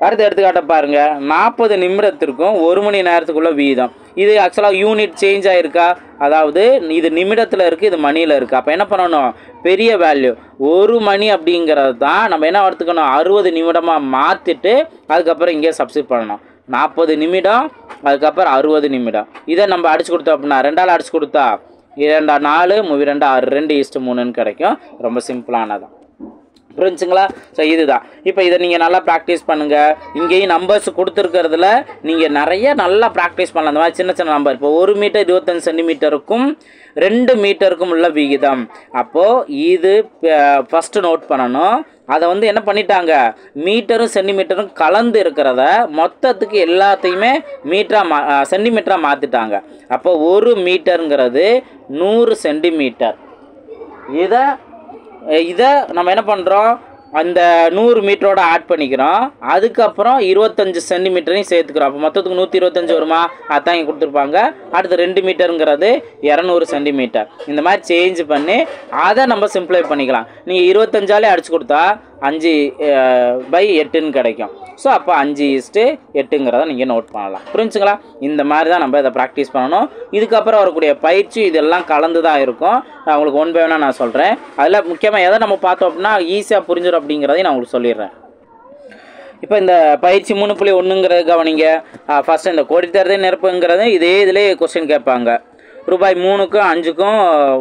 அடுத்த எடுத்துக்காட்ட பாருங்கள். 40 நிமிடத்திற்கும் 1 மணி நேரத்துக்குள்ள வீதம். இது ஆக்சுவலாக யூனிட் சேஞ்ச் ஆகிருக்கா, அதாவது இது நிமிடத்தில் இருக்குது, இது மணியில் இருக்குது. அப்போ என்ன பண்ணணும், பெரிய வேல்யூ 1 மணி அப்படிங்கிறது தான் நம்ம என்ன எடுத்துக்கணும், 60 நிமிடமாக மாற்றிட்டு அதுக்கப்புறம் இங்கே சப்ஸ்டிட் பண்ணணும். 40 நிமிடம் அதுக்கப்புறம் 60 நிமிடம். இதை நம்ம அடிச்சு கொடுத்தோம் அப்படின்னா 2ஆல் அடிச்சு கொடுத்தா 2 4 2 6 2:3ன்னு கிடைக்கும். ரொம்ப சிம்பிளானதான். புரிஞ்சுங்களா? ஸோ இதுதான். இப்போ இதை நீங்கள் நல்லா ப்ராக்டிஸ் பண்ணுங்கள். இங்கேயும் நம்பர்ஸ் கொடுத்துருக்கிறதுல நீங்கள் நல்லா ப்ராக்டிஸ் பண்ணலாம். அந்த மாதிரி சின்ன சின்ன நம்பர், இப்போ 1 மீட்டர் 25 சென்டிமீட்டருக்கும் 2 மீட்டருக்கும் உள்ள விகிதம். அப்போது இது ஃபஸ்ட்டு நோட் பண்ணணும். அதை வந்து என்ன பண்ணிட்டாங்க, மீட்டரும் சென்டிமீட்டரும் கலந்து இருக்கிறத மொத்தத்துக்கு எல்லாத்தையுமே சென்டிமீட்டராக மாற்றிட்டாங்க. அப்போ 1 மீட்டருங்கிறது 100 சென்டிமீட்டர். இதை நம்ம என்ன பண்ணுறோம், அந்த 100 மீட்டரோட ஆட் பண்ணிக்கிறோம். அதுக்கப்புறம் 25 சென்டிமீட்டரையும் சேர்த்துக்கிறோம். அப்போ மொத்தத்துக்கு 125 வருமா, அதான் இங்கே கொடுத்துருப்பாங்க. அடுத்து 2 மீட்டருங்கிறது 200 சென்டிமீட்டர். இந்த மாதிரி சேஞ்ச் பண்ணி அதை நம்ம சிம்ப்ளை பண்ணிக்கலாம். நீங்கள் 25ஆலே அடிச்சு கொடுத்தா 5/8ன்னு கிடைக்கும். ஸோ அப்போ 5:8ங்கிறத நீங்கள் நோட் பண்ணலாம். புரிஞ்சுங்களா? இந்த மாதிரி தான் நம்ம இதை ப்ராக்டிஸ் பண்ணணும். இதுக்கப்புறம் வரக்கூடிய பயிற்சி இதெல்லாம் கலந்து தான் இருக்கும். நான் உங்களுக்கு ஒன் பை ஒன்னாக நான் சொல்கிறேன். அதில் முக்கியமாக எதை நம்ம பார்த்தோம் அப்படின்னா ஈஸியாக புரிஞ்சிடும் அப்படிங்கிறதையும் நான் உங்களுக்கு சொல்லிடுறேன். இப்போ இந்த பயிற்சி 3.1ங்கிறது கவனிங்க. ஃபஸ்ட்டு இந்த கோடித்தரதை நிரப்புங்கிறது இதே இதிலே கொஸ்டின் கேட்பாங்க. ரூபாய் 3க்கும் 5க்கும்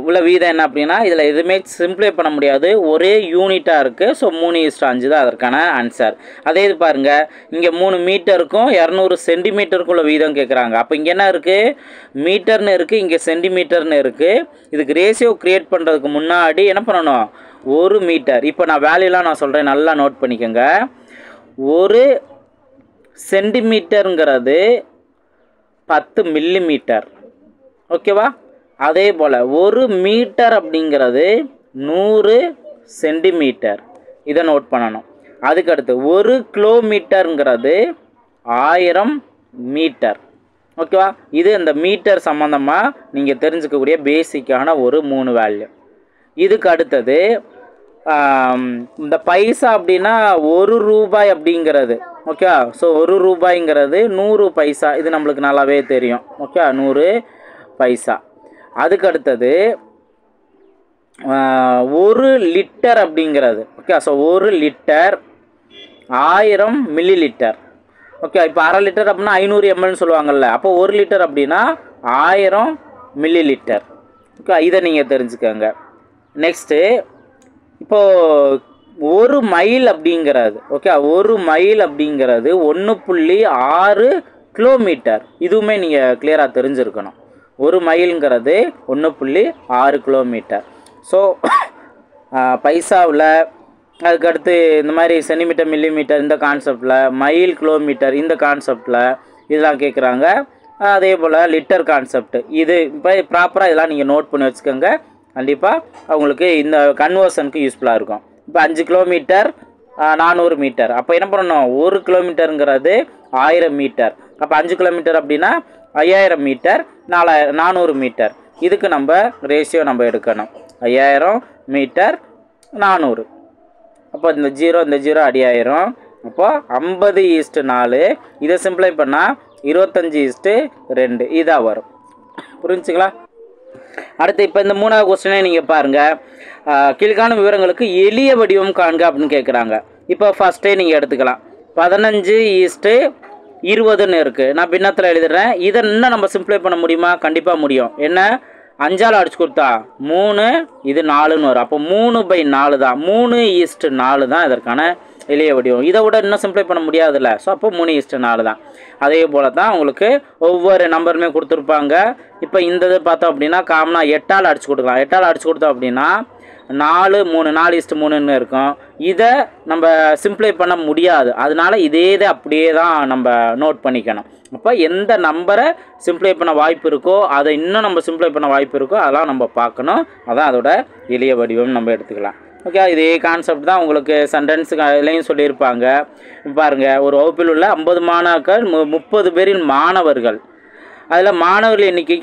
உள்ள வீதம் என்ன அப்படின்னா, இதில் எதுவுமே சிம்ப்ளை பண்ண முடியாது, ஒரே யூனிட்டாக இருக்குது. ஸோ 3:5 தான் அதற்கான ஆன்சர். அதே இது பாருங்கள், இங்கே 3 மீட்டருக்கும் 200 சென்டிமீட்டருக்குள்ள வீதம் கேட்குறாங்க. அப்போ இங்கே என்ன இருக்குது, மீட்டர்னு இருக்குது, இங்கே சென்டிமீட்டர்னு இருக்குது. இதுக்கு ரேஷியோ க்ரியேட் பண்ணுறதுக்கு முன்னாடி என்ன பண்ணணும், 1 மீட்டர். இப்போ நான் வேல்யூலாம் நான் சொல்கிறேன், நல்லா நோட் பண்ணிக்கோங்க. 1 சென்டிமீட்டருங்கிறது 10 மில்லிமீட்டர். ஓகேவா? அதே போல் 1 மீட்டர் அப்படிங்கிறது 100 சென்டிமீட்டர். இதை நோட் பண்ணணும். அதுக்கடுத்து 1 கிலோமீட்டருங்கிறது 1000 மீட்டர். ஓகேவா? இது இந்த மீட்டர் சம்மந்தமாக நீங்கள் தெரிஞ்சுக்கக்கூடிய பேசிக்கான ஒரு 3 வேல்யூ. இதுக்கு அடுத்தது இந்த பைசா அப்படின்னா 1 ரூபாய் அப்படிங்கிறது. ஓகே, ஸோ 1 ரூபாய்ங்கிறது 100 பைசா. இது நம்மளுக்கு நல்லாவே தெரியும். ஓகே, 100 பைசா. அதுக்கு அடுத்தது 1 லிட்டர் அப்படிங்கிறது. Okay, so 1 litre 1000 milli litre. Okay, இப்போ அரை லிட்டர் அப்படின்னா 500 mlன்னு சொல்லுவாங்கள்ல. அப்போ 1 லிட்டர் அப்படின்னா 1000 மில்லி லிட்டர். ஓகே, இதை நீங்கள் தெரிஞ்சுக்கோங்க. நெக்ஸ்ட்டு இப்போது 1 மைல் அப்படிங்கிறது. ஓகே, 1 மைல் அப்படிங்கிறது 1.6 கிலோமீட்டர். இதுவுமே நீங்கள் கிளியராக தெரிஞ்சிருக்கணும். 1 மைலுங்கிறது 1.6 கிலோமீட்டர். ஸோ பைசாவில் அதுக்கடுத்து இந்த மாதிரி சென்டிமீட்டர் மில்லிமீட்டர் இந்த கான்செப்டில், மைல் கிலோமீட்டர் இந்த கான்செப்டில் இதெல்லாம் கேட்குறாங்க. அதே போல் லிட்டர் கான்செப்ட் இது இப்போ ப்ராப்பராக இதெல்லாம் நீங்கள் நோட் பண்ணி வச்சுக்கோங்க. கண்டிப்பாக அவங்களுக்கு இந்த கன்வர்ஷனுக்கு யூஸ்ஃபுல்லாக இருக்கும். இப்போ 5 கிலோமீட்டர் 400 மீட்டர். அப்போ என்ன பண்ணணும்? 1 கிலோமீட்டருங்கிறது 1000 மீட்டர். அப்போ 5 கிலோமீட்டர் அப்படின்னா 5000 மீட்டர் 400 மீட்டர். இதுக்கு நம்ம ரேஷியோ நம்ம எடுக்கணும். 5000 மீட்டர் 400. அப்போ இந்த 0 அடி ஆயிரும். அப்போ 50:4. இதை சிம்பிளை பண்ணால் 25:2 இதாக வரும். புரிஞ்சுங்களா? அடுத்து இப்போ இந்த 3வது கொஸ்டினே நீங்கள் பாருங்கள். கீழ்காணும் விவரங்களுக்கு எளிய வடிவம் காண்க அப்படின்னு கேட்குறாங்க. இப்போ ஃபஸ்ட்டே நீங்கள் எடுத்துக்கலாம். 15:20ன்னு இருக்குது. நான் பின்னத்தில் எழுதுறேன். இதை இன்னும் நம்ம சிம்பிளை பண்ண முடியுமா? கண்டிப்பாக முடியும். என்ன? 5ஆல் அடிச்சு கொடுத்தா 3, இது 4ன்னு வரும். அப்போ 3/4 தான். 3:4 தான் இதற்கான எளிய வடிவம். இதை விட இன்னும் சிம்பிளை பண்ண முடியாதுல்ல. ஸோ அப்போ 3:4 தான். அதே போல் தான் உங்களுக்கு ஒவ்வொரு நம்பருமே கொடுத்துருப்பாங்க. இப்போ இந்த இது பார்த்தோம் அப்படின்னா காமனாக 8ஆல் அடிச்சு கொடுக்கலாம். 8ஆல் அடிச்சு கொடுத்தோம் அப்படின்னா 4:3ன்னு இருக்கும். இதை நம்ம சிம்பிளை பண்ண முடியாது. அதனால இதே இதை அப்படியே தான் நம்ம நோட் பண்ணிக்கணும். அப்போ எந்த நம்பரை சிம்பிளை பண்ண வாய்ப்பு இருக்கோ அதை இன்னும் நம்ம சிம்பிளை பண்ண வாய்ப்பு இருக்கோ அதெல்லாம் நம்ம பார்க்கணும். அதான் அதோட எளிய வடிவம் நம்ம எடுத்துக்கலாம். ஓகே, இதே கான்செப்ட் தான் உங்களுக்கு சென்டென்ஸுலையும் சொல்லியிருப்பாங்க. பாருங்கள், ஒரு வகுப்பில் உள்ள 50 மாணாக்கர் 30 பேரின் மாணவர்கள். அதில் மாணவர்கள் எண்ணிக்கை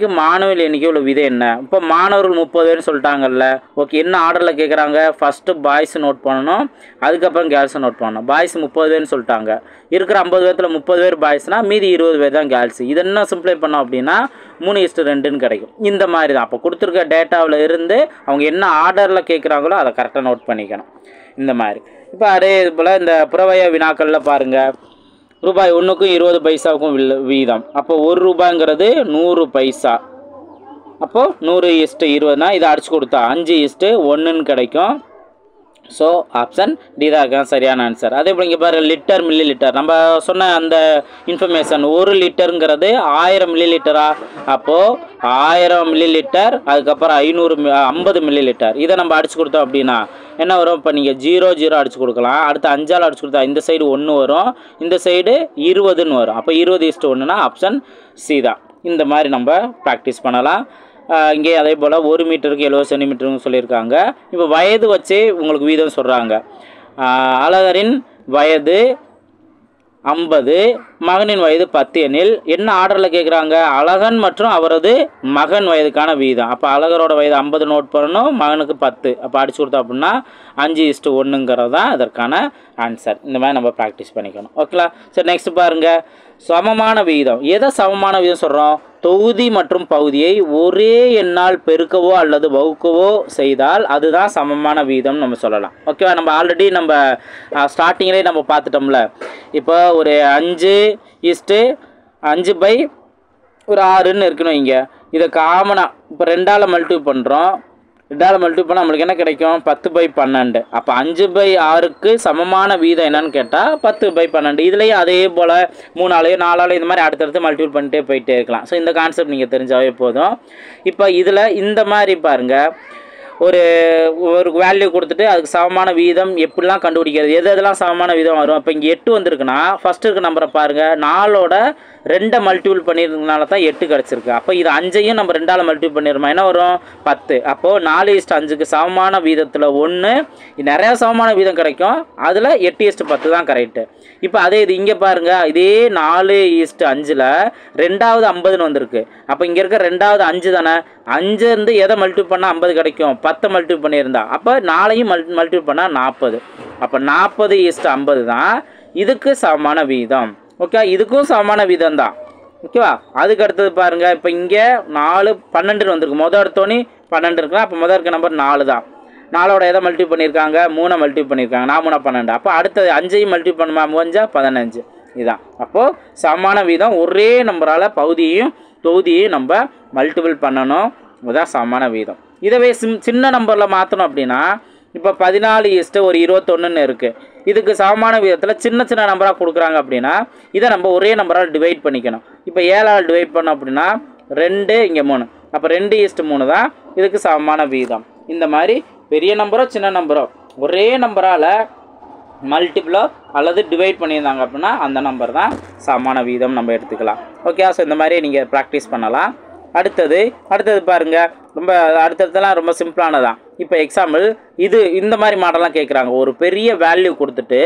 உள்ள விதை என்ன? இப்போ மாணவர்கள் 30 பேர்னு சொல்லிட்டாங்கல்ல. ஓகே, என்ன ஆர்டரில் கேட்குறாங்க? ஃபஸ்ட்டு பாய்ஸ் நோட் பண்ணணும், அதுக்கப்புறம் கேர்ள்ஸை நோட் பண்ணணும். பாய்ஸ் 30 பேர்னு சொல்லிட்டாங்க. இருக்கிற 50 பேர்த்தில் 30 பேர் பாய்ஸ்னால் மீதி 20 பேர் தான் கேர்ள்ஸு. இதை என்ன சிம்பிளை பண்ணோம் அப்படின்னா 3:2ன்னு கிடைக்கும். இந்த மாதிரி தான். அப்போ கொடுத்துருக்க டேட்டாவில் இருந்து அவங்க என்ன ஆர்டரில் கேட்குறாங்களோ அதை கரெக்டாக நோட் பண்ணிக்கணும். இந்த மாதிரி. இப்போ அதே போல் இந்த புறவய வினாக்களில் பாருங்கள். ரூபாய் 1க்கும் 20 பைசாவுக்கும் வீதம். அப்போ 1 ரூபாய்ங்கிறது 100 பைசா. அப்போது 100:20னா இதை அடிச்சு கொடுத்தா 5:1ன்னு கிடைக்கும். ஸோ ஆப்ஷன் டி தான் சரியான ஆன்சர். அதே போல் இங்கே பாரு, லிட்டர் மில்லி லிட்டர் நம்ம சொன்ன அந்த இன்ஃபர்மேஷன். 1 லிட்டருங்கிறது 1000 மில்லி லிட்டரா? அப்போது 1000 மில்லி லிட்டர், அதுக்கப்புறம் 50 மில்லி லிட்டர். இதை நம்ம அடிச்சு கொடுத்தோம் அப்படின்னா என்ன வரும்? இப்போ நீங்கள் 0 அடிச்சு கொடுக்கலாம். அடுத்து 5ஆல் அடிச்சு கொடுத்தா இந்த சைடு 1 வரும், இந்த சைடு 20ன்னு வரும். அப்போ 20:1னா ஆப்ஷன் சி தான். இந்த மாதிரி நம்ம ப்ராக்டிஸ் பண்ணலாம். இங்கே அதே போல் 1 மீட்டருக்கு 70 சென்டிமீட்டருன்னு சொல்லியிருக்காங்க. இப்போ வயது வச்சு உங்களுக்கு வீதம் சொல்கிறாங்க. அழகரின் வயது 50, மகனின் வயது 10 எனில் என்ன ஆர்டரில் கேட்குறாங்க? அழகன் மற்றும் அவரது மகன் வயதுக்கான வீதம். அப்போ அழகரோட வயது 50 நோட் பண்ணணும், மகனுக்கு 10. அப்போ அடிச்சு கொடுத்தோம் அப்படின்னா 5:1ங்கிறது தான் அதற்கான ஆன்சர். இந்த மாதிரி நம்ம ப்ராக்டிஸ் பண்ணிக்கணும். ஓகேங்களா? சரி, நெக்ஸ்ட் பாருங்கள். சமமான விகிதம். எதை சமமான விகிதம் சொல்கிறோம்? தொகுதி மற்றும் பகுதியை ஒரே எண்ணால் பெருக்கவோ அல்லது வகுக்கவோ செய்தால் அதுதான் சமமான விகிதம் நம்ம சொல்லலாம். ஓகேவா? நம்ம ஆல்ரெடி நம்ம ஸ்டார்டிங்லேயே நம்ம பார்த்துட்டோம்ல. இப்போ ஒரு 5/5/6ன்னு இருக்கணும். இங்கே இதை காமனாக இப்போ 2ஆல் மல்டிப்ளை பண்ணுறோம். 2ஆல் மல்டிப்ளை பண்ணால் நம்மளுக்கு என்ன கிடைக்கும்? 10/12. அப்போ 5/6க்கு சமமான வீதம் என்னன்னு கேட்டால் 10/12. இதுலேயும் அதே போல் 3ஆலையோ 4ஆலையோ இந்த மாதிரி அடுத்தடுத்து மல்டிப்ளை பண்ணிட்டே போயிட்டே இருக்கலாம். ஸோ இந்த கான்செப்ட் நீங்கள் தெரிஞ்சாவே போதும். இப்போ இதில் இந்த மாதிரி பாருங்கள், ஒரு ஒரு வேல்யூ கொடுத்துட்டு அதுக்கு சமமான வீதம் எப்படிலாம் கண்டுபிடிக்கிறது, எதெல்லாம் சமமான வீதம் வரும். இப்போ இங்கே 8 வந்திருக்குன்னா ஃபஸ்ட்டு இருக்க நம்பரை பாருங்கள், 4ஓட 2 மல்டிபிள் பண்ணியிருந்தனால தான் 8 கிடச்சிருக்கு. அப்போ இது 5ஐயும் நம்ம 2ஆல் மல்டிபிள் பண்ணிடுமா, என்ன வரும் 10. அப்போது 4:5க்கு சமமான வீதத்தில் 1 நிறையா சமமான வீதம் கிடைக்கும், அதில் 8:10 தான் கரெக்டு. இப்போ அதே இது இங்கே பாருங்கள், இதே 4:5ல் 2வது 50ன்னு வந்திருக்கு. அப்போ இங்கே இருக்க 2வது 5 தானே, 5 இருந்து எதை மல்டிபிள் பண்ணால் 50 கிடைக்கும், 10 மல்டிபிள் பண்ணியிருந்தா. அப்போ 4ஐயும் மல்டிபிள் பண்ணால் 40. அப்போ 40:50 தான் இதுக்கு சமமான வீதம். ஓகே, இதுக்கும் சமமான வீதம் தான். ஓகேவா, அதுக்கு அடுத்தது பாருங்கள், இப்போ இங்கே 4 12 வந்திருக்கு. மொதல் எடுத்தோன்னே 12 இருக்கலாம். அப்போ முதல் இருக்க நம்பர் 4 தான். 4ஓட எதை மல்டிபிள் பண்ணியிருக்காங்க, 3 மல்டிபிள் பண்ணியிருக்காங்க. 4 3 12. அப்போ அடுத்தது 5ஐயும் மல்டிபிள் பண்ணுமா, 3 15. இதுதான் அப்போது சமமான வீதம். ஒரே நம்பரால் பகுதியையும் தொகுதியையும் நம்ம மல்டிபிள் பண்ணணும், இதுதான் சமமான வீதம். இதவே சின்ன நம்பரில் மாற்றணும் அப்படின்னா, இப்போ 14 ஒரு 21ன்னு இருக்குது. இதுக்கு சமமான விதத்தில் சின்ன சின்ன நம்பராக கொடுக்குறாங்க அப்படின்னா இதை நம்ம ஒரே நம்பரால் டிவைட் பண்ணிக்கணும். இப்போ 7ஆல் டிவைட் பண்ணோம் அப்படின்னா 2 இங்கே 3. அப்போ 2:3 தான் இதுக்கு சமமான வீதம். இந்த மாதிரி பெரிய நம்பரோ சின்ன நம்பரோ ஒரே நம்பரால் மல்டிபிளோ அல்லது டிவைட் பண்ணியிருந்தாங்க அப்படின்னா அந்த நம்பர் தான் சமமான வீதம் நம்ம எடுத்துக்கலாம். ஓகே, ஸோ இந்த மாதிரி நீங்கள் ப்ராக்டிஸ் பண்ணலாம். அடுத்தது பாருங்கள், ரொம்ப அடுத்ததுலாம் ரொம்ப சிம்பிளானதான். இப்போ எக்ஸாம்பிள் இது இந்த மாதிரி மாடலாம் கேட்குறாங்க. ஒரு பெரிய வேல்யூ கொடுத்துட்டு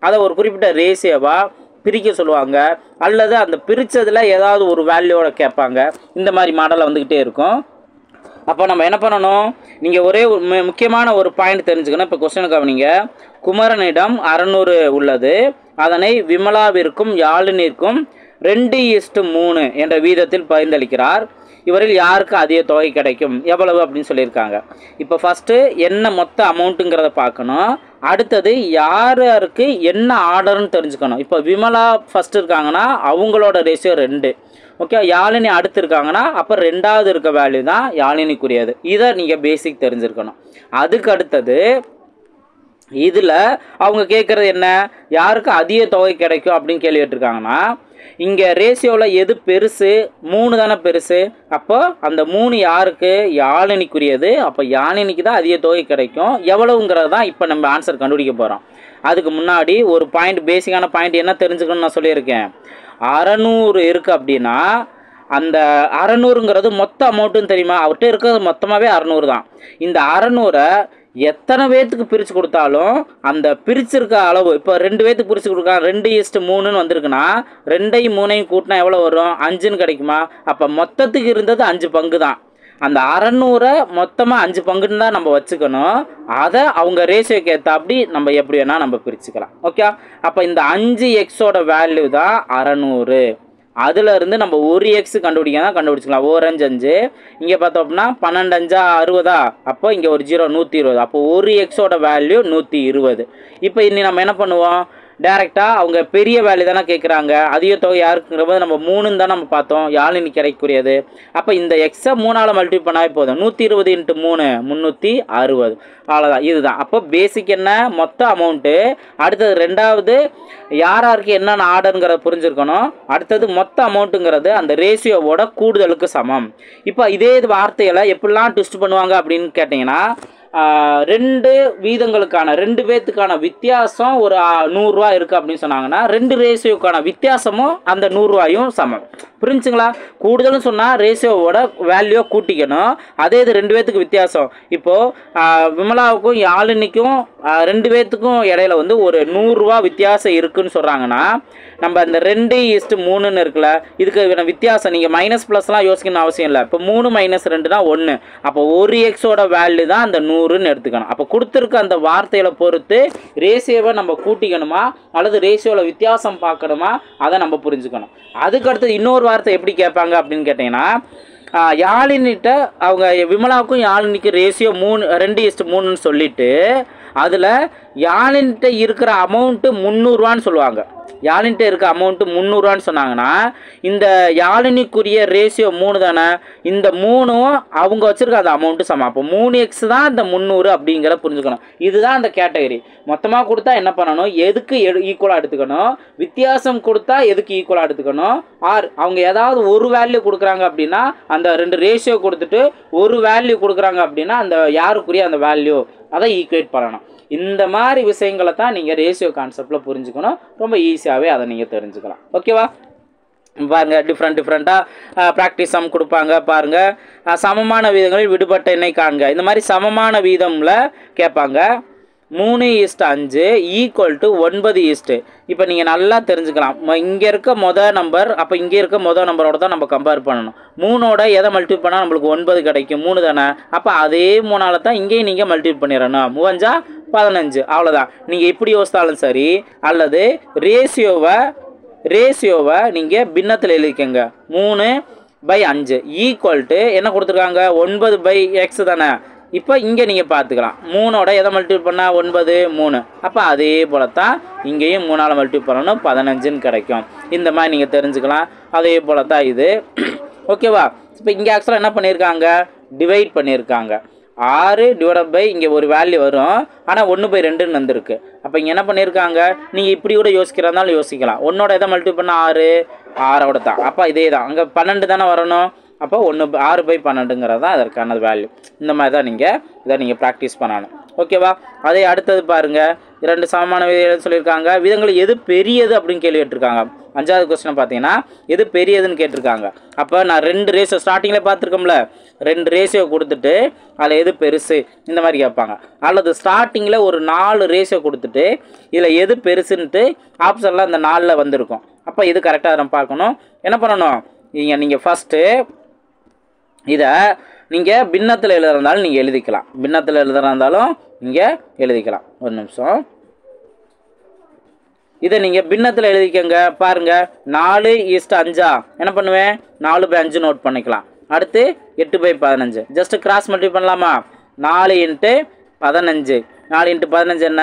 அதை ஒரு குறிப்பிட்ட ரேஷியோவாக பிரிக்க சொல்லுவாங்க, அல்லது அந்த பிரித்ததில் ஏதாவது ஒரு வேல்யூவோட கேட்பாங்க. இந்த மாதிரி மாடலில் வந்துக்கிட்டே இருக்கும். அப்போ நம்ம என்ன பண்ணணும், நீங்கள் ஒரே முக்கியமான ஒரு பாயிண்ட் தெரிஞ்சுக்கணும். இப்போ கொஸ்டினுக்கு கவனிங்க. குமரனிடம் 600 உள்ளது, அதனை விமலாவிற்கும் யாழினிற்கும் 2:3 என்ற வீதத்தில் பகிர்ந்தளிக்கிறார். இவரில் யாருக்கு அதிக தொகை கிடைக்கும், எவ்வளவு அப்படின்னு சொல்லியிருக்காங்க. இப்போ ஃபஸ்ட்டு என்ன மொத்த அமௌண்ட்டுங்கிறத பார்க்கணும். அடுத்தது யாருக்கு என்ன ஆர்டர்னு தெரிஞ்சுக்கணும். இப்போ விமலா ஃபஸ்ட்டு இருக்காங்கன்னா அவங்களோட ரேஷியோ 2. ஓகே, யாழினி அடுத்து இருக்காங்கன்னா அப்போ 2வது இருக்க வேல்யூ தான் யாழினிக்குரியது. இதை நீங்கள் பேசிக் தெரிஞ்சுருக்கணும். அதுக்கு அடுத்தது இதில் அவங்க கேட்குறது என்ன, யாருக்கு அதிக தொகை கிடைக்கும் அப்படின்னு கேள்வி கேட்டிருக்காங்கன்னா, இங்கே ரேஷியோவில் எது பெருசு, 3 தானே பெருசு. அப்போ அந்த 3 யாருக்கு, யாழினிக்குரியது. அப்போ யாழினிக்கு தான் அதிக தொகை கிடைக்கும். எவ்வளவுங்கிறது தான் இப்போ நம்ம ஆன்சர் கண்டுபிடிக்க போகிறோம். அதுக்கு முன்னாடி ஒரு பாயிண்ட், பேசிக்கான பாயிண்ட் என்ன தெரிஞ்சுக்கணும்னு நான் சொல்லியிருக்கேன். 600 இருக்குது அப்படின்னா அந்த 600ங்கிறது மொத்த அமௌண்ட்டுன்னு தெரியுமா, அவர்கிட்ட இருக்கிறது மொத்தமாகவே 600 தான். இந்த 600-ஐ எத்தனை பேர்த்துக்கு பிரித்து கொடுத்தாலும் அந்த பிரிச்சிருக்க அளவு, இப்போ 2 பேர்த்துக்கு பிரித்து கொடுக்கலாம், 2:3ன்னு வந்திருக்குன்னா 2ஐயும் 3ஐயும் கூட்டினா எவ்வளோ வரும், 5ன்னு கிடைக்குமா. அப்போ மொத்தத்துக்கு இருந்தது 5 பங்கு தான். அந்த 600-ஐ மொத்தமாக 5 பங்குன்னு தான் நம்ம வச்சுக்கணும். அதை அவங்க ரேஷியோக்கு ஏற்ற அப்படி நம்ம எப்படி வேணால் நம்ம பிரிச்சுக்கலாம். ஓகே, அப்போ இந்த 5x வேல்யூ தான் 600. அதிலிருந்து நம்ம 1x கண்டுபிடிச்சிக்கலாம். 1×5 இங்கே பார்த்தோம் அப்படின்னா 12×5 60. அப்போ இங்கே ஒரு 0 120. அப்போ 1x வேல்யூ 120. இப்போ இனி நம்ம என்ன பண்ணுவோம், டேரெக்டாக அவங்க பெரிய வேல்யூ தானே கேட்குறாங்க. அதிக தொகை யாருக்குங்கிற போது நம்ம 3ன்னு தான் நம்ம பார்த்தோம், யாழினி கிடைக்கக்கூடியது. அப்போ இந்த எக்ஸை 3ஆல் மல்டிபிள் பண்ணாவே போதும். 120 × 3 360. அவ்வளோதான், இதுதான். அப்போ பேசிக் என்ன, மொத்த அமௌண்ட்டு. அடுத்தது 2வது யாருக்கு என்னென்ன ஆர்டருங்கிறத புரிஞ்சுருக்கணும். அடுத்தது மொத்த அமௌண்ட்டுங்கிறது அந்த ரேஷியோவோட கூடுதலுக்கு சமம். இப்போ இதே வார்த்தைகளை எப்படிலாம் ட்விஸ்ட் பண்ணுவாங்க அப்படின்னு கேட்டிங்கன்னா, 2 வீதங்களுக்கான 2 பேர்த்துக்கான வித்தியாசம் ஒரு 100 ரூபா இருக்குது அப்படின்னு சொன்னாங்கன்னா 2 ரேஷியோக்கான வித்தியாசமும் அந்த 100 ரூபாயும் சமம். புரிஞ்சுங்களா, கூடுதல்னு சொன்னால் ரேஷியோவோட வேல்யூ கூட்டிக்கணும். அதே இது 2 பேர்த்துக்கு வித்தியாசம். இப்போது விமலாவுக்கும் யாழினிக்கும் 2 பேர்த்துக்கும் இடையில வந்து ஒரு 100 ரூபா வித்தியாசம் இருக்குன்னு சொல்கிறாங்கன்னா, நம்ம இந்த 2:3ன்னு இருக்குல்ல, இதுக்கு வித்தியாசம் நீங்கள் மைனஸ் ப்ளஸ்லாம் யோசிக்கணும்னு அவசியம் இல்லை. இப்போ 3 - 2னா 1. அப்போ 1x வேல்யூ தான் அந்த 100ன்னு எடுத்துக்கணும். அப்போ கொடுத்துருக்க அந்த வார்த்தையில் பொறுத்து ரேஷியோவை நம்ம கூட்டிக்கணுமா அல்லது ரேஷியோவில் வித்தியாசம் பார்க்கணுமா, அதை நம்ம புரிஞ்சுக்கணும். அதுக்கடுத்து இன்னொரு வார்த்தை எப்படி கேட்பாங்க அப்படின்னு கேட்டிங்கன்னா, யாழினிட்ட அவங்க விமலாவுக்கும் யாழினிக்கு ரேஷியோ 2:3ன்னு சொல்லிட்டு அதில் யாழினிட்ட இருக்கிற அமௌண்ட்டு 300 ரூபான்னு சொல்லுவாங்க. யாழின்ட்டு இருக்க அமௌண்ட்டு 300 சொன்னாங்கன்னா இந்த யாழினிக்குரிய ரேஷியோ 3 தானே, இந்த 3ம் அவங்க வச்சுருக்க அந்த அமௌண்ட்டு சமம். அப்போ 3x தான் இந்த 300 அப்படிங்கிறத புரிஞ்சுக்கணும். இதுதான் அந்த கேட்டகரி. மொத்தமாக கொடுத்தா என்ன பண்ணணும், எதுக்கு ஈக்குவலாக எடுத்துக்கணும், வித்தியாசம் கொடுத்தா எதுக்கு ஈக்குவலாக எடுத்துக்கணும், ஆர் அவங்க ஏதாவது ஒரு வேல்யூ கொடுக்குறாங்க அப்படின்னா அந்த 2 ரேஷியோ கொடுத்துட்டு ஒரு வேல்யூ கொடுக்குறாங்க அப்படின்னா அந்த யாருக்குரிய அந்த வேல்யூ அதை ஈக்குவேட் பண்ணணும். இந்த மாதிரி விஷயங்களை தான் நீங்கள் ரேஷியோ கான்செப்டில் புரிஞ்சுக்கணும். ரொம்ப ஈஸியாகவே அதை நீங்கள் தெரிஞ்சுக்கலாம். ஓகேவா? பாருங்கள், டிஃப்ரெண்ட்டாக ப்ராக்டிஸ் சம் கொடுப்பாங்க. பாருங்கள், சமமான வீதங்களில் விடுபட்ட எண்ணை காண்க. இந்த மாதிரி சமமான வீதமில் கேட்பாங்க. 3:5 ஈக்குவல் டு 9. இப்போ நீங்கள் நல்லா தெரிஞ்சுக்கலாம். இங்கே இருக்க மொதல் நம்பர் அப்போ இங்கே இருக்க மொதல் நம்பரோட தான் நம்ம கம்பேர் பண்ணணும். 3ஓட எதை மல்டிபிள் பண்ணால் நம்மளுக்கு 9 கிடைக்கும், 3 தானே. அப்போ அதே 3ஆல் தான் இங்கேயும் நீங்கள் மல்டிபிள் பண்ணிடணும். 3 15, அவ்வளோதான். நீங்கள் இப்படி யோசித்தாலும் சரி, அல்லது ரேஷியோவை நீங்கள் பின்னத்தில் எழுதிக்கங்க. 3/5 ஈக்குவல் டு என்ன கொடுத்துருக்காங்க, 9/x தானே. இப்போ இங்கே நீங்கள் பார்த்துக்கலாம், 3ஓட எதை மல்டிபிள் பண்ணால் 9, 3. அப்போ அதே போல தான் இங்கேயும் 3ஆல் மல்டிபிள் பண்ணணும், 15ன்னு கிடைக்கும். இந்த மாதிரி நீங்கள் தெரிஞ்சுக்கலாம். அதே போல தான் இது. ஓகேவா? இப்போ இங்கே ஆக்சுவலாக என்ன பண்ணியிருக்காங்க, டிவைட் பண்ணியிருக்காங்க. 6 இங்கே ஒரு வேல்யூ வரும், ஆனால் 1/2ன்னு வந்திருக்கு. அப்போ இங்கே என்ன பண்ணியிருக்காங்க, நீங்கள் இப்படி கூட யோசிக்கிறதாலும் யோசிக்கலாம். 1ஓட எதை மல்டிபிள் பண்ணால் 6ஓட தான். அப்போ இதே தான், அங்கே 12 தானே வரணும். அப்போ 6/12ங்கிறது தான் அதற்கான வேல்யூ. இந்த மாதிரி தான் நீங்கள் ப்ராக்டிஸ் பண்ணணும். ஓகேவா? அதே அடுத்தது பாருங்கள், 2 சமமான விதங்கள் சொல்லியிருக்காங்க. விதங்கள் எது பெரியது அப்படின்னு கேள்வி கேட்டிருக்காங்க. 5வது கொஸ்டின் பார்த்தீங்கன்னா எது பெரியதுன்னு கேட்டிருக்காங்க. அப்போ நான் 2 ரேஷியோ ஸ்டார்டிங்கில் பார்த்துருக்கோம்ல, 2 ரேஷியோ கொடுத்துட்டு அதில் எது பெருசு இந்த மாதிரி கேட்பாங்க. அல்லது ஸ்டார்டிங்கில் ஒரு 4 ரேஷியோ கொடுத்துட்டு இதில் எது பெருசுன்ட்டு ஆப்ஷனில் அந்த 4ல் வந்திருக்கும். அப்போ இது கரெக்டாக நம்ம பார்க்கணும். என்ன பண்ணணும், நீங்கள் ஃபஸ்ட்டு இதை நீங்கள் பின்னத்தில் எழுதுறதாலும் நீங்கள் எழுதிக்கலாம். பின்னத்தில் எழுதுறதாலும் நீங்கள் எழுதிக்கலாம். ஒரு நிமிஷம், இதை நீங்கள் பின்னத்தில் எழுதிக்கங்க. பாருங்கள், 4:5 என்ன பண்ணுவேன், 4/5 நோட் பண்ணிக்கலாம். அடுத்து 8/15 ஜஸ்ட்டு கிராஸ் மல்டிபிள் பண்ணலாமா. 4 × 15, 4 × 15 என்ன,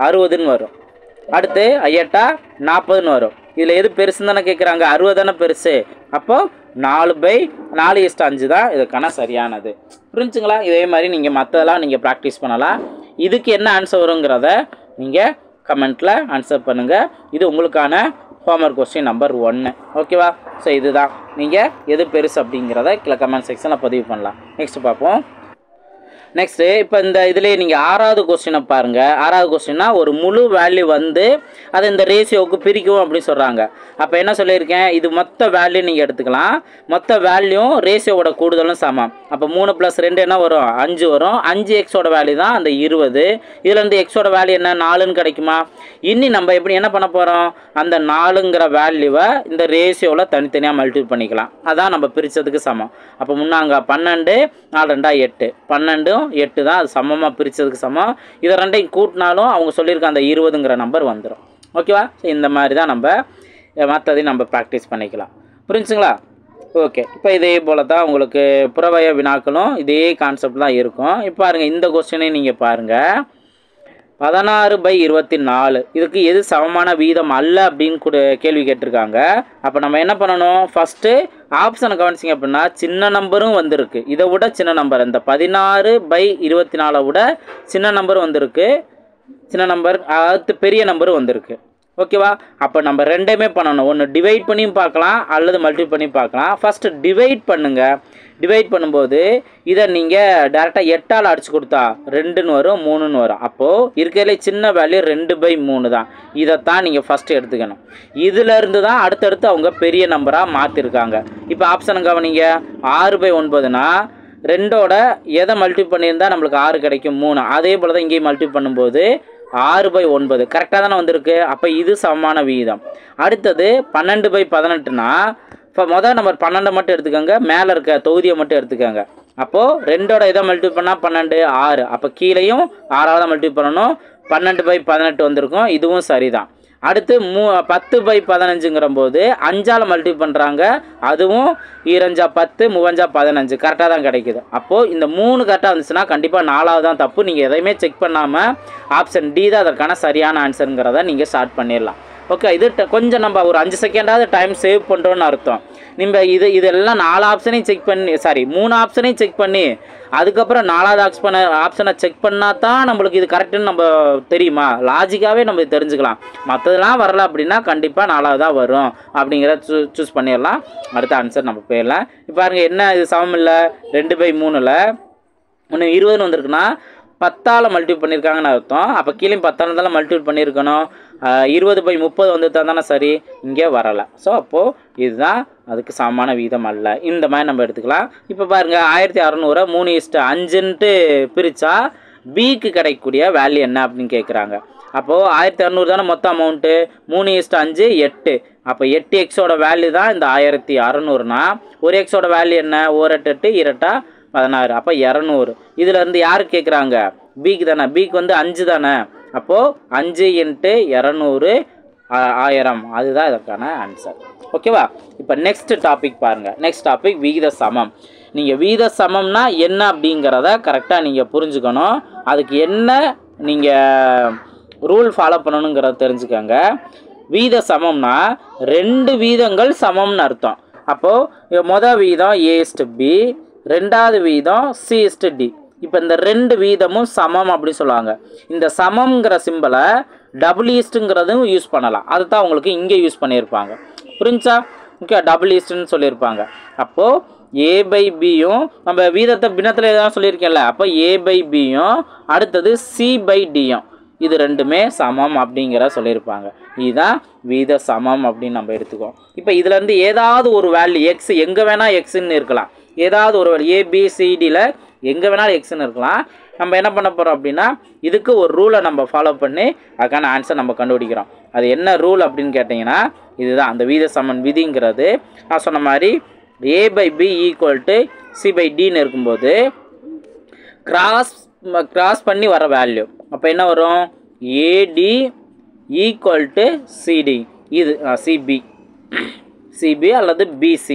60ன்னு வரும். அடுத்து 8 40ன்னு வரும். இதில் எது பெருசுன்னு தானே கேட்குறாங்க, 60 தானே பெருசு. அப்போது 4/5 தான் இதுக்கான சரியானது. புரிஞ்சுங்களா? இதே மாதிரி நீங்கள் மற்றதெல்லாம் நீங்கள் ப்ராக்டிஸ் பண்ணலாம். இதுக்கு என்ன ஆன்சர் வருங்கிறத நீங்கள் கமெண்ட்டில் ஆன்சர் பண்ணுங்கள். இது உங்களுக்கான ஹோம்ஒர்க் கொஸ்டின் நம்பர் 1. ஓகேவா? ஸோ இதுதான், நீங்கள் எது பெருசு அப்படிங்கிறத கீழே கமெண்ட் செக்ஷனில் பதிவு பண்ணலாம். நெக்ஸ்ட் பார்ப்போம். நெக்ஸ்ட்டு இப்போ இந்த இதிலே நீங்கள் 6வது கொஸ்டினை பாருங்கள். 6வது கொஸ்டின்னா ஒரு முழு வேல்யூ வந்து அதை இந்த ரேஷியோவுக்கு பிரிக்கும் அப்படின்னு சொல்கிறாங்க. அப்போ என்ன சொல்லியிருக்கேன், இது மொத்த வேல்யூ நீங்கள் எடுத்துக்கலாம். மொத்த வேல்யூவும் ரேஷியோவோட கூடுதலும் சமம். அப்போ 3 + 2 என்ன வரும், 5 வரும். 5xோட வேல்யூ தான் அந்த 20. இதுலேருந்து எக்ஸோட வேல்யூ என்ன, 4ன்னு கிடைக்குமா. இன்னி நம்ம எப்படி என்ன பண்ண போகிறோம், அந்த 4ங்கிற வேல்யூவை இந்த ரேஷியோவில் தனித்தனியாக மல்டிபிள் பண்ணிக்கலாம். அதான் நம்ம பிரித்ததுக்கு சமம். அப்போ முன்னாங்க 12, 4 2 8, 12 8 தான் அது சமமாக பிரித்ததுக்கு சமம். இதை ரெண்டையும் கூட்டினாலும் அவங்க சொல்லியிருக்க அந்த 20ங்கிற நம்பர் வந்துடும். ஓகேவா? ஸோ இந்த மாதிரி தான் நம்ம மற்றதையும் நம்ம ப்ராக்டிஸ் பண்ணிக்கலாம். புரிஞ்சுங்களா? ஓகே. இப்போ இதே போல் தான் உங்களுக்கு புறவய வினாக்களும் இதே கான்செப்ட் தான் இருக்கும். இப்போ பாருங்கள், இந்த கொஸ்டினையும் நீங்கள் பாருங்கள். 16/24 இதுக்கு எது சமமான வீதம் அல்ல அப்படின்னு கூட கேள்வி கேட்டிருக்காங்க. அப்போ நம்ம என்ன பண்ணணும், ஃபஸ்ட்டு ஆப்ஷனை கவனிச்சிங்க அப்படின்னா சின்ன நம்பரும் வந்திருக்கு. இதை விட சின்ன நம்பர், இந்த 16/24 விட சின்ன நம்பர் வந்திருக்கு. சின்ன நம்பர் அடுத்து பெரிய நம்பரும் வந்திருக்கு. ஓகேவா? அப்போ நம்ம ரெண்டையுமே பண்ணணும். ஒன்று டிவைட் பண்ணியும் பார்க்கலாம், அல்லது மல்டிபிள் பண்ணி பார்க்கலாம். ஃபஸ்ட்டு டிவைட் பண்ணுங்கள். டிவைட் பண்ணும்போது இதை நீங்கள் டேரெக்டாக 8ஆல் அடிச்சு கொடுத்தா 2ன்னு வரும், 3ன்னு வரும். அப்போது இருக்கிறதுல சின்ன வேல்யூ 2/3 தான். இதைத்தான் நீங்கள் ஃபஸ்ட்டு எடுத்துக்கணும். இதிலேருந்து தான் அடுத்தடுத்து அவங்க பெரிய நம்பராக மாற்றிருக்காங்க. இப்போ ஆப்ஷனை கவனிங்க. 6/9னா 2ஓட எதை மல்டிபிள் பண்ணியிருந்தால் நம்மளுக்கு 6 கிடைக்கும், 3. அதே போல் தான் இங்கேயும் மல்டிபிள் பண்ணும்போது 6/9 கரெக்டாக தானே வந்திருக்கு. அப்போ இது சமமான விகிதம். அடுத்தது 12/18னா இப்போ மொதல் நம்பர் 12 மட்டும் எடுத்துக்கோங்க, மேலே இருக்க தொகுதியை மட்டும் எடுத்துக்கோங்க. அப்போது 2ஓட எதை மல்டிபிள் பண்ணால் 12, 6. அப்போ கீழேயும் 6ஆல் தான் மல்டிபிள் பண்ணணும். 12/18 வந்திருக்கும், இதுவும் சரிதான். அடுத்து 10/15ங்கிற போது 5ஆல் மல்டிபிள் பண்ணுறாங்க, அதுவும் 2 10, 3 15 கரெக்டாக தான் கிடைக்குது. அப்போது இந்த 3 கரெக்டாக வந்துச்சுன்னா கண்டிப்பாக 4வது தான் தப்பு. நீங்கள் எதையுமே செக் பண்ணாமல் ஆப்ஷன் டி தான் அதற்கான சரியான ஆன்சருங்கிறத நீங்கள் ஸ்டார்ட் பண்ணிடலாம். ஓகே, இது கொஞ்சம் நம்ம ஒரு 5 செகண்டாவது டைம் சேவ் பண்ணுறோன்னு அர்த்தம். நம்ம இதெல்லாம் 4 ஆப்ஷனையும் செக் பண்ணி 3 ஆப்ஷனையும் செக் பண்ணி அதுக்கப்புறம் 4வது ஆப்ஷனை செக் பண்ணால் தான் நம்மளுக்கு இது கரெக்டுன்னு நம்ம தெரியுமா, லாஜிக்காகவே நம்ம தெரிஞ்சுக்கலாம். மற்றதெல்லாம் வரல அப்படின்னா கண்டிப்பாக 4வதாக வரும் அப்படிங்கிறத சூஸ் பண்ணிடலாம். அடுத்த ஆன்சர் நம்ம போயிடலாம். இப்போ பாருங்கள், என்ன இது சமம் இல்லை, 2/3ல் ஒன்று 20ன்னு வந்திருக்குன்னா 10ஆல் மல்டிபிள் பண்ணியிருக்காங்கன்னு அர்த்தம். அப்போ கீழே 10ஆல் மல்டிபிள் பண்ணியிருக்கணும். 20/30 வந்து தானே சரி, இங்கே வரலை. ஸோ அப்போது இதுதான் அதுக்கு சமமான வீதம் அல்ல. இந்த மாதிரி நம்ம எடுத்துக்கலாம். இப்போ பாருங்கள், 1600 3:5ன்ட்டு பிரித்தா பிக்கு கிடைக்கக்கூடிய வேல்யூ என்ன அப்படின்னு கேட்குறாங்க. அப்போது 1600 தானே மொத்த அமௌண்ட்டு, 3:5 8. அப்போ 8xோட வேல்யூ தான் இந்த 1600னா, ஒரு எக்ஸோட வேல்யூ என்ன, 1 8 8 2 16. அப்போ 200. இதில் இருந்து யாருக்கு கேட்குறாங்க, பிக்கு தானே. பிக்கு வந்து 5 தானே. அப்போது 5 × 200 1000. அதுதான் இதற்கான ஆன்சர். ஓகேவா? இப்போ நெக்ஸ்ட் டாபிக் பாருங்கள். நெக்ஸ்ட் டாபிக் விகித சமம். நீங்கள் விகித சமம்னா என்ன அப்படிங்கிறத கரெக்டாக நீங்கள் புரிஞ்சுக்கணும். அதுக்கு என்ன நீங்கள் ரூல் ஃபாலோ பண்ணணுங்கிறத தெரிஞ்சுக்கோங்க. வீத சமம்னா 2 வீதங்கள் சமம்னு அர்த்தம். அப்போது மொதல் வீதம் A/B, 2வது வீதம் C/D. இப்போ இந்த 2 வீதமும் சமம் அப்படின்னு சொல்லுவாங்க. இந்த சமம்ங்கிற சிம்பிளை டபுள் ஈஸ்ட்டுங்கிறதும் யூஸ் பண்ணலாம். அதுதான் உங்களுக்கு இங்கே யூஸ் பண்ணியிருப்பாங்க. புரிஞ்சா? ஓகே, டபுள் ஈஸ்ட்டுன்னு சொல்லியிருப்பாங்க. அப்போது A/Bயும் நம்ம வீதத்தை பின்னத்தில் எதாவது சொல்லியிருக்கேன்ல, அப்போ A/Bயும் அடுத்தது C/Dயும் இது ரெண்டுமே சமம் அப்படிங்கிற சொல்லியிருப்பாங்க. இதுதான் வீத சமம் அப்படின்னு நம்ம எடுத்துக்கோம். இப்போ இதுலேருந்து ஏதாவது ஒரு வேல்யூ எக்ஸ் எங்கே வேணால் எக்ஸுன்னு இருக்கலாம். ஏதாவது ஒரு வேல்யூ ABCDயில் எங்கே வேணாலும் எக்ஸ்ன்னு இருக்கலாம். நம்ம என்ன பண்ண போகிறோம் அப்படின்னா, இதுக்கு ஒரு ரூலை நம்ம ஃபாலோ பண்ணி அதுக்கான ஆன்சர் நம்ம கண்டுபிடிக்கிறோம். அது என்ன ரூல் அப்படின்னு கேட்டிங்கன்னா, இதுதான் அந்த வீத சமன் விதிங்கிறது. நான் சொன்ன மாதிரி A/B = C/Dன்னு இருக்கும்போது கிராஸ் பண்ணி வர வேல்யூ அப்போ என்ன வரும், AD = CD. இது CB அல்லது BC.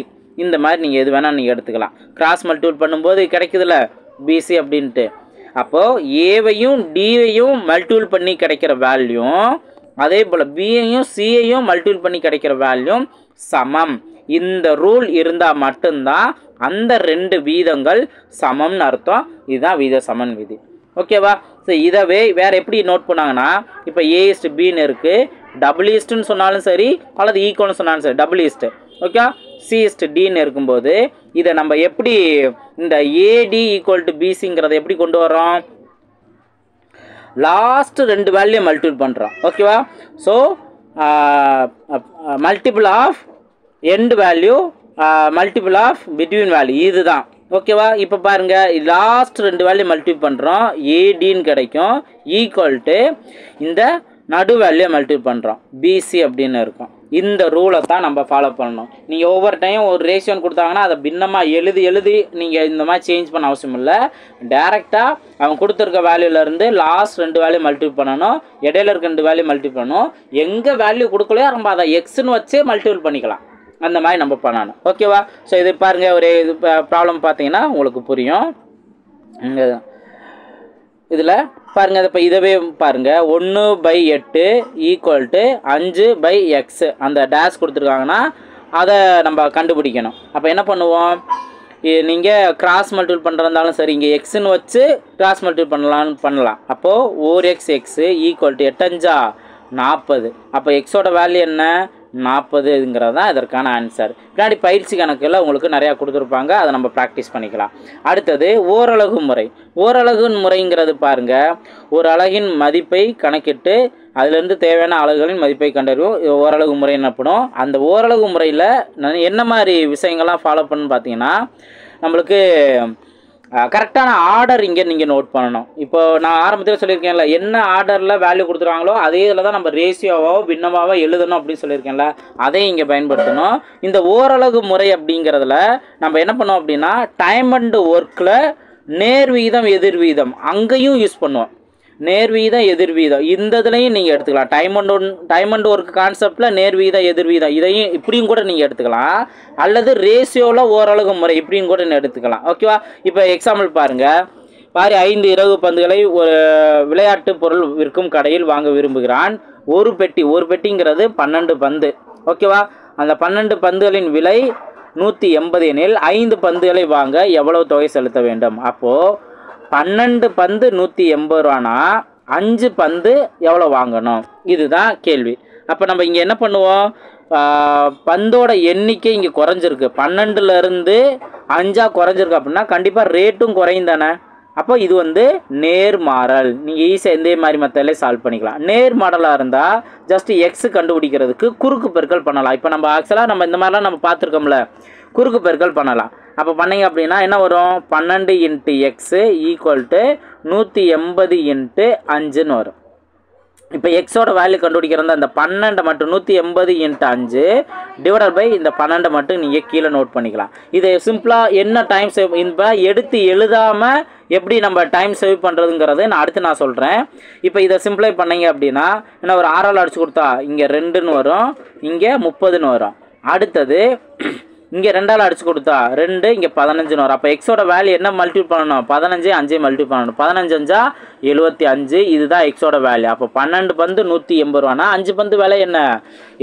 இந்த மாதிரி நீங்கள் எது வேணால் நீங்கள் எடுத்துக்கலாம். கிராஸ் மல்டிபிள் பண்ணும்போது கிடைக்குதுல்ல BC அப்படின்ட்டு. அப்போது ஏவையும் டிவையும் மல்டிபிள் பண்ணி கிடைக்கிற வேல்யூம் அதே போல் பியையும் சியையும் மல்டிபிள் பண்ணி கிடைக்கிற வேல்யூம் சமம். இந்த ரூல் இருந்தால் மட்டும்தான் அந்த 2 வீதங்கள் சமம்னு அர்த்தம். இதுதான் வீத சமன் விதி. ஓகேவா? ஸோ இதவே வேறு எப்படி நோட் பண்ணாங்கன்னா, இப்போ A/Bன்னு இருக்குது, டபுள் ஈஸ்ட்டுன்னு சொன்னாலும் சரி அல்லது ஈக்குவல்னு சொன்னாலும் சரி டபுள் ஈஸ்ட்டு. ஓகே, C/Dன்னு இருக்கும்போது இதை நம்ம எப்படி இந்த AD = BCங்கிறத எப்படி கொண்டு வரோம், லாஸ்ட்டு 2 வேல்யூ மல்டிபிள் பண்ணுறோம். ஓகேவா? So multiple of end value multiple of between value இதுதான். ஓகேவா? இப்போ பாருங்கள், லாஸ்ட் 2 வேல்யூ மல்டிபிள் பண்ணுறோம், ADன்னு கிடைக்கும், ஈக்குவல்ட்டு இந்த நடு வேல்யூ மல்டிபிள் பண்ணுறோம், BC அப்படின்னு இருக்கும். இந்த ரூலை தான் நம்ம ஃபாலோ பண்ணணும். நீங்கள் ஒவ்வொரு டைம் ஒரு ரேஷியோன்னு கொடுத்தாங்கன்னா அதை பின்னமாக எழுதி நீங்கள் இந்த மாதிரி சேஞ்ச் பண்ண அவசியம் இல்லை. டேரெக்டாக அவன் கொடுத்துருக்க வேல்யூலேருந்து லாஸ்ட் 2 வேல்யூ மல்டிபிள் பண்ணணும், இடையில இருக்க 2 வேல்யூ மல்டிபிள் பண்ணணும். எங்கே வேல்யூ கொடுக்கலையோ நம்ம அதை எக்ஸ்ன்னு வச்சே மல்டிபிள் பண்ணிக்கலாம். அந்த மாதிரி நம்ம பண்ணணும். ஓகேவா? ஸோ இது பாருங்கள், ஒரு இது ப்ராப்ளம் பார்த்தீங்கன்னா உங்களுக்கு புரியும். இதில் பாருங்கள், இப்போ இதவே பாருங்கள், 1/8 = 5/x அந்த டேஷ் கொடுத்துருக்காங்கன்னா அதை நம்ம கண்டுபிடிக்கணும். அப்போ என்ன பண்ணுவோம், நீங்கள் கிராஸ் மல்டிபிள் பண்ணுறதாலும் சரி இங்கே எக்ஸ்ன்னு வச்சு கிராஸ் மல்டிபிள் பண்ணலாம். அப்போது 4x = 8 40. அப்போ எக்ஸோட வேல்யூ என்ன, 40ங்கிறது தான் இதற்கான ஆன்சர். பின்னாடி பயிற்சி கணக்கில் உங்களுக்கு நிறையா கொடுத்துருப்பாங்க, அதை நம்ம ப்ராக்டிஸ் பண்ணிக்கலாம். அடுத்தது ஓரலகு முறை. ஓரலகு முறைங்கிறது பாருங்கள், ஒரு அலகின் மதிப்பை கணக்கிட்டு அதுலேருந்து தேவையான அலகுகளின் மதிப்பை கண்டறிவோம். ஓரலகு முறை என்னப்படும். அந்த ஓரலகு முறையில் என்ன மாதிரி விஷயங்கள்லாம் ஃபாலோ பண்ணணும்னு பார்த்தீங்கன்னா, நம்மளுக்கு கரெக்டான ஆர்டர் இங்கே நீங்கள் நோட் பண்ணணும். இப்போ நான் ஆரம்பத்தில் சொல்லியிருக்கேன்ல, என்ன ஆர்டரில் வேல்யூ கொடுத்துருவாங்களோ அதே இதில் தான் நம்ம ரேஷியோவோ பின்னமாவோ எழுதணும் அப்படின்னு சொல்லியிருக்கேன்ல, அதையும் இங்கே பயன்படுத்தணும். இந்த ஓரலகு முறை அப்படிங்கிறதுல நம்ம என்ன பண்ணோம் அப்படின்னா, டைம் அண்ட் ஒர்க்கில் நேர்வீதம் எதிர்வீதம் அங்கேயும் யூஸ் பண்ணுவோம். நேர்வீதம் எதிர்வீதம் இந்த இதுலையும் நீங்கள் எடுத்துக்கலாம். டைம் அண்ட் ஒர்க் கான்செப்டில் நேர்வீதம் எதிர்வீதம் இதையும் இப்படியும் கூட நீங்கள் எடுத்துக்கலாம். அல்லது ரேஷியோவில் ஓரளவு முறை இப்படியும் கூட எடுத்துக்கலாம். ஓகேவா? இப்போ எக்ஸாம்பிள் பாருங்கள். 5 இறகு பந்துகளை ஒரு விளையாட்டு பொருள் விற்கும் கடையில் வாங்க விரும்புகிறான். ஒரு பெட்டிங்கிறது 12 பந்து. ஓகேவா? அந்த 12 பந்துகளின் விலை 180 எனில் 5 பந்துகளை வாங்க எவ்வளவு தொகை செலுத்த வேண்டும்? அப்போது 12 பந்து 180 ரூபானா 5 பந்து எவ்வளோ வாங்கணும்? இதுதான் கேள்வி. அப்போ நம்ம இங்கே என்ன பண்ணுவோம்? பந்தோட எண்ணிக்கை இங்கே குறைஞ்சிருக்கு, 12லேருந்து 5 குறைஞ்சிருக்கு அப்படின்னா கண்டிப்பாக ரேட்டும் குறையும் தானே. அப்போ இது நேர்மாறல். நீங்கள் ஈஸியாக இதே மாதிரி மெத்தட்லேயே சால்வ் பண்ணிக்கலாம். நேர்மாறலாக இருந்தால் ஜஸ்ட் எக்ஸ் கண்டுபிடிக்கிறதுக்கு குறுக்கு பெருக்கல் பண்ணலாம். இப்போ நம்ம ஆக்சுவலாக நம்ம இந்த மாதிரிலாம் நம்ம பார்த்துருக்கோம்ல, குறுக்கு பெருக்கல் பண்ணலாம். அப்போ பண்ணிங்க அப்படின்னா என்ன வரும்? 12 × x = 180 × 5ன்னு வரும். இப்போ எக்ஸோட வேல்யூ கண்டுபிடிக்கிறதா இந்த 12 மட்டும் 180 × 5 டிவைடட் பை இந்த 12 மட்டும் நீங்கள் கீழே நோட் பண்ணிக்கலாம். இது சிம்பிளாக என்ன டைம் சேவ் இப்போ எடுத்து எழுதாமல் எப்படி நம்ம டைம் சேவ் பண்ணுறதுங்கிறது நான் சொல்கிறேன். இப்போ இதை சிம்பிளை பண்ணிங்க அப்படின்னா என்ன ஒரு 6ஆல் அடிச்சு கொடுத்தா இங்கே 2ன்னு வரும், இங்கே 30ன்னு வரும். அடுத்தது இங்கே 2ஆல் அடிச்சு கொடுத்தா 2, இங்கே 15ன்னு வரும். அப்போ எக்ஸோட வேல்யூ என்ன மல்டிபிள் பண்ணணும்? 15 5 மல்டிபிள் பண்ணணும். 15 5 75, இதுதான் எக்ஸோட வேல்யூ. அப்போ 12 பந்து 180 ரூபானா 5 பந்து விலை என்ன?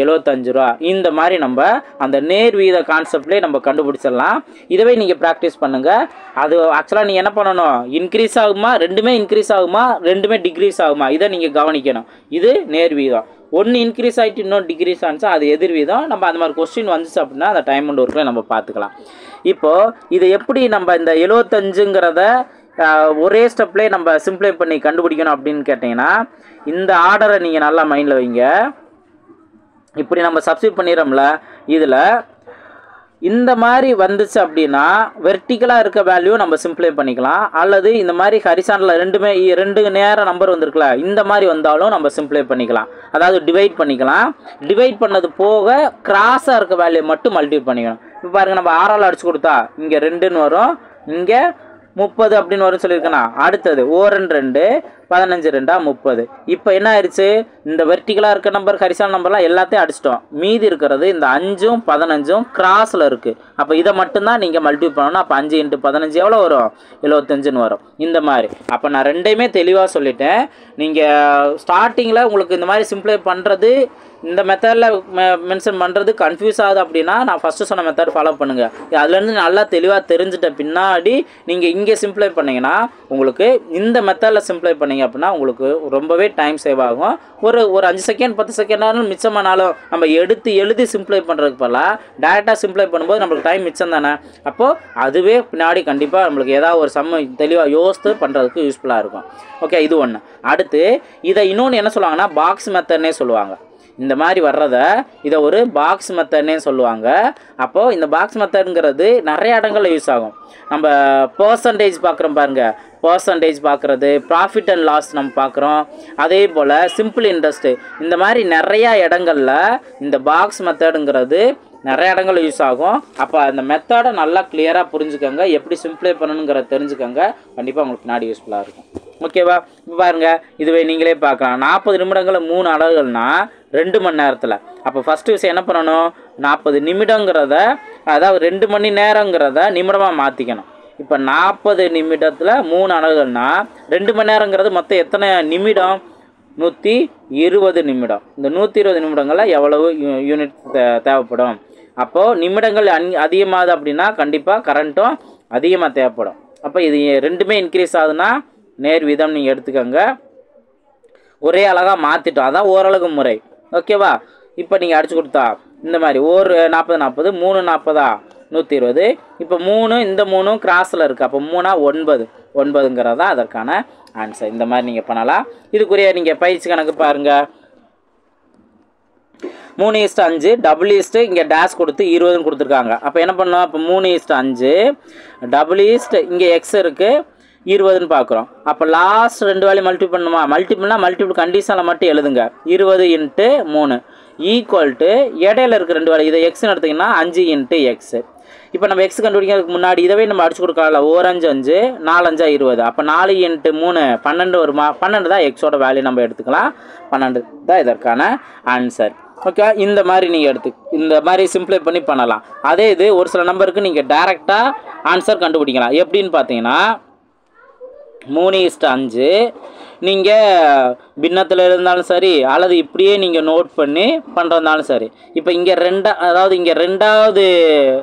75 ரூபா. இந்த மாதிரி நம்ம அந்த நேர் வீத கான்செப்ட்லேயே நம்ம கண்டுபிடிச்சிடலாம். இதுவே நீங்கள் ப்ராக்டிஸ் பண்ணுங்கள். அது ஆக்சுவலாக நீங்கள் என்ன பண்ணணும்? இன்க்ரீஸ் ஆகுமா, ரெண்டுமே இன்க்ரீஸ் ஆகுமா, ரெண்டுமே டிக்ரீஸ் ஆகுமா, இதை நீங்கள் கவனிக்கணும். இது நேர் வீதம். ஒன்று இன்க்ரீஸ் ஆகிட்டு இன்னொன்று டிக்ரீஸ் ஆனிச்சா அது எதிர்வீதம். நம்ம அந்த மாதிரி கொஸ்டின் வந்துச்சு அப்படின்னா அந்த டைம் அண்ட் ஒர்க்கில் நம்ம பார்த்துக்கலாம். இப்போது இதை எப்படி நம்ம இந்த 75ங்கிறத ஒரே ஸ்டெப்லேயே நம்ம சிம்பிளை பண்ணி கண்டுபிடிக்கணும் அப்படின்னு கேட்டிங்கன்னா இந்த ஆர்டரை நீங்கள் நல்லா மைண்டில் வைங்க. இப்படி நம்ம சப்ஸ்டிட் பண்ணிடுறோம்ல, இதில் இந்த மாதிரி வந்துச்சு அப்படின்னா வெர்டிக்கலாக இருக்க வேல்யூ நம்ம சிம்பிளை பண்ணிக்கலாம். அல்லது இந்த மாதிரி ஹரிசாண்டலில் ரெண்டு நேர நம்பர் வந்திருக்குல்ல, இந்த மாதிரி வந்தாலும் நம்ம சிம்பிளை பண்ணிக்கலாம். அதாவது டிவைட் பண்ணிக்கலாம். டிவைட் பண்ணது போக கிராஸாக இருக்க வேல்யூ மட்டும் மல்டிபிள் பண்ணிக்கணும். இப்போ பாருங்கள், நம்ம 6ஆல் அடிச்சு கொடுத்தா இங்கே 2ன்னு வரும், இங்கே 30 அப்படின்னு வரும் சொல்லியிருக்கேன்னா. அடுத்தது 1 2 15 2 30. இப்போ என்ன ஆயிடுச்சு? இந்த வெர்டிகலாக இருக்க நம்பர் ஹரிசாண்டல் நம்பர்லாம் எல்லாத்தையும் அடிச்சிட்டோம். மீதி இருக்கிறது இந்த 5ம் 15ம் கிராஸில் இருக்குது. அப்போ இதை மட்டும்தான் நீங்கள் மல்டிபிள் பண்ணணும். அப்போ 5 × 15 எவ்வளோ வரும்? 75ன்னு வரும். இந்த மாதிரி. அப்போ நான் ரெண்டையுமே தெளிவாக சொல்லிட்டேன். நீங்கள் ஸ்டார்டிங்கில் உங்களுக்கு இந்த மாதிரி சிம்பிளை பண்ணுறது, இந்த மெத்தடில் மென்ஷன் பண்ணுறது கன்ஃபியூஸ் ஆகுது அப்படின்னா நான் ஃபஸ்ட்டு சொன்ன மெத்தட் ஃபாலோ பண்ணுங்கள். அதுலேருந்து நல்லா தெளிவாக தெரிஞ்சிட்ட பின்னாடி நீங்கள் இங்கே சிம்பிளை பண்ணிங்கன்னா உங்களுக்கு இந்த மெத்தடில் சிம்பிளை பண்ணிங்க அப்படின்னா உங்களுக்கு ரொம்பவே டைம் சேவ் ஆகும். ஒரு 5 செகண்ட் 10 செகண்டாலும் மிச்சமானாலும் நம்ம எடுத்து எழுதி சிம்பிளை பண்ணுறதுக்கு பதிலாக டேரெக்டாக சிம்பிளை பண்ணும்போது நம்மளுக்கு டைம் மிச்சம் தானே. அப்போது அதுவே பின்னாடி கண்டிப்பாக நம்மளுக்கு ஏதாவது ஒரு சம்ம தெளிவாக யோசித்து பண்ணுறதுக்கு யூஸ்ஃபுல்லாக இருக்கும். ஓகே, இது ஒன்று. அடுத்து இதை இன்னொன்று என்ன சொல்லுவாங்கன்னா பாக்ஸ் மெத்தட்னே சொல்லுவாங்க. இந்த மாதிரி வர்றத இதை ஒரு பாக்ஸ் மெத்தட்னே சொல்லுவாங்க. அப்போது இந்த பாக்ஸ் மெத்தடுங்கிறது நிறைய இடங்களில் யூஸ் ஆகும். நம்ம பர்சன்டேஜ் பார்க்குறோம் பாருங்கள், பர்சன்டேஜ் பார்க்குறது, ப்ராஃபிட் அண்ட் லாஸ் நம்ம பார்க்குறோம். அதே போல் சிம்பிள் இன்ட்ரெஸ்ட்டு, இந்த மாதிரி நிறையா இடங்களில் இந்த பாக்ஸ் மெத்தடுங்கிறது நிறைய இடங்களில் யூஸ் ஆகும். அப்போ அந்த மெத்தடை நல்லா கிளியராக புரிஞ்சுக்கோங்க, எப்படி சிம்பிளை பண்ணணுங்கிறத தெரிஞ்சுக்கோங்க. கண்டிப்பாக உங்களுக்கு பின்னாடி யூஸ்ஃபுல்லாக இருக்கும். ஓகேவா? இப்போ பாருங்கள், இதுவே நீங்களே பார்க்கலாம். 40 நிமிடங்களில் 3 அலகுகள்னால் 2 மணி நேரத்தில். அப்போ ஃபஸ்ட்டு விஷயம் என்ன பண்ணணும்? 40 நிமிடங்கிறத, அதாவது 2 மணி நேரங்கிறத நிமிடமாக மாற்றிக்கணும். இப்போ 40 நிமிடத்தில் 3 அலகுகள்னால் 2 மணி நேரங்கிறது மொத்தம் எத்தனை நிமிடம்? 120 நிமிடம். இந்த 120 நிமிடங்களில் எவ்வளவு யூனிட் தேவைப்படும்? அப்போது நிமிடங்கள் அதிகமாகுது அப்படின்னா கண்டிப்பாக கரண்ட்டும் அதிகமாக தேவைப்படும். அப்போ இது ரெண்டுமே இன்க்ரீஸ் ஆகுதுன்னா நேர் வீதம் நீங்கள் எடுத்துக்கோங்க. ஒரே அழகாக மாற்றிட்டோம், அதான் ஓரளவு முறை. ஓகேவா? இப்போ நீங்கள் அடிச்சு கொடுத்தா இந்த மாதிரி ஒரு 40 40 3 40 120. இப்போ 3 இந்த 3 கிராஸில் இருக்குது. அப்போ 3 9 தான் அதற்கான ஆன்சர். இந்த மாதிரி நீங்கள் பண்ணலாம். இதுக்குரிய நீங்கள் பயிற்சி கணக்கு பாருங்கள். 3:5 டபுள் ஈஸ்ட்டு இங்கே டேஷ் கொடுத்து 20ன்னு கொடுத்துருக்காங்க. அப்போ என்ன பண்ணோம்? இப்போ 3:5 டபுள் ஈஸ்ட் இங்கே எக்ஸ் இருக்குது 20ன்னு பார்க்குறோம். அப்போ லாஸ்ட் 2 வேல்யூ மல்டிபிள் பண்ணுமா? மல்டிபிள் கண்டிஷனில் மட்டும் எழுதுங்க. 20 × 3 ஈக்குவல் டு இடையில இருக்க 2 வேல்யூ, இதை எக்ஸ்ன்னு எடுத்திங்கன்னா 5 × எக்ஸு. இப்போ நம்ம எக்ஸ் கண்டுபிடிக்கிறதுக்கு முன்னாடி இதவே நம்ம அடிச்சு கொடுக்கலாம். 1 5 5 4 5 20. அப்போ 4 × 3 12 வருமா? 12 தான் எக்ஸோட வேல்யூ நம்ம எடுத்துக்கலாம். 12 தான் இதற்கான ஆன்சர். ஓகே, இந்த மாதிரி நீங்கள் இந்த மாதிரி சிம்பிளை பண்ணி பண்ணலாம். அதே இது ஒரு சில நம்பருக்கு நீங்கள் டைரெக்டாக ஆன்சர் கண்டுபிடிக்கலாம். எப்படின்னு பார்த்தீங்கன்னா 3:5 நீங்கள் பின்னத்தில் இருந்தாலும் சரி அல்லது இப்படியே நீங்கள் நோட் பண்ணி பண்ணுறதுனாலும் சரி. இப்போ இங்கே அதாவது இங்கே ரெண்டாவது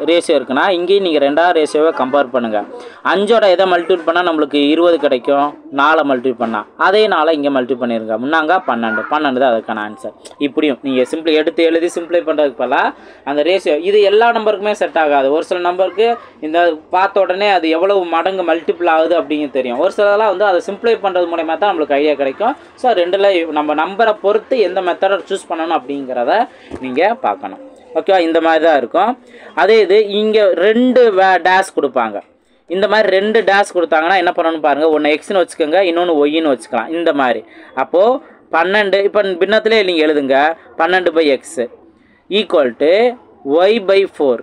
ரேஷியோ இருக்குன்னா இங்கேயும் நீங்கள் ரெண்டாவது ரேஷியோவை கம்பேர் பண்ணுங்கள். 5ஓட எதை மல்டிபிள் பண்ணால் நம்மளுக்கு 20 கிடைக்கும், 4 மல்டிபிள் பண்ணால் அதே 4 இங்கே மல்டிபிள் பண்ணிடுங்க. முன்னாங்க 12 தான் அதுக்கான ஆன்சர். இப்படியும் நீங்கள் சிம்பிளை எடுத்து எழுதி சிம்பிளை பண்ணுறதுக்கு பதிலாக அந்த ரேஷியோ இது எல்லா நம்பருக்குமே செட் ஆகாது. ஒரு சில நம்பருக்கு இந்த பார்த்த உடனே அது எவ்வளவு மடங்கு மல்டிபிள் ஆகுது அப்படிங்கிறது தெரியும். ஒரு சிலதெல்லாம் வந்து அதை சிம்பிளை பண்ணுறது மூலமா தான் நம்மளுக்கு ஐடியா கிடைக்கும். ஸோ ரெண்டில் நம்ம நம்பரை பொறுத்து எந்த மெத்தடை சூஸ் பண்ணணும் அப்படிங்கிறத நீங்கள் பார்க்கணும். ஓகேவா? இந்த மாதிரி தான் இருக்கும். அதே இது இங்கே 2 டேஷ் கொடுப்பாங்க. இந்த மாதிரி 2 டேஷ் கொடுத்தாங்கன்னா என்ன பண்ணணும்னு பாருங்கள். ஒன்று எக்ஸ்னு வச்சுக்கோங்க, இன்னொன்று ஒய்ன்னு வச்சுக்கலாம். இந்த மாதிரி அப்போது 12 இப்போ பின்னத்திலே நீங்கள் எழுதுங்க. 12/x equal to y/4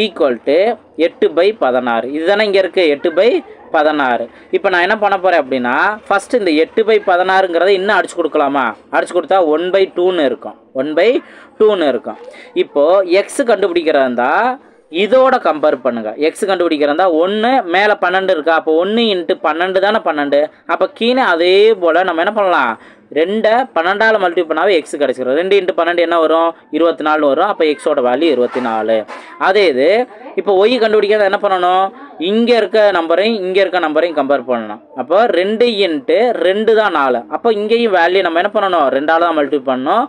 equal to 8/16. இதுதானே இங்கே இருக்குது 8/16. இப்போ நான் என்ன பண்ண போகிறேன் அப்படின்னா ஃபஸ்ட்டு இந்த 8/16ங்கிறத இன்னும் அடிச்சு கொடுக்கலாமா? அடிச்சு கொடுத்தா 1/2ன்னு இருக்கும். 1/2ன்னு இருக்கும். இப்போது எக்ஸ் கண்டுபிடிக்கிறதா இருந்தால் இதோட கம்பேர் பண்ணுங்கள். எக்ஸ் கண்டுபிடிக்கிறதா 1 மேலே 12 இருக்கா? அப்போ 1 × 12 தானே 12. அப்போ கீழே அதே போல் நம்ம என்ன பண்ணலாம்? 2 12ஆல் மல்டிபிள் பண்ணாவே எக்ஸ் கிடச்சிடும். 2 × 12 என்ன வரும்? 24 வரும். அப்போ எக்ஸோட வேல்யூ 24. அதே இது இப்போ ஒய் கண்டுபிடிக்கிறத என்ன பண்ணணும்? இங்கே இருக்க நம்பரையும் இங்கே இருக்க நம்பரையும் கம்பேர் பண்ணணும். அப்போ 2 × 2 தான் 4. அப்போ இங்கேயும் வேல்யூ நம்ம என்ன பண்ணணும்? 2ஆல் தான் மல்டிபிள் பண்ணணும்.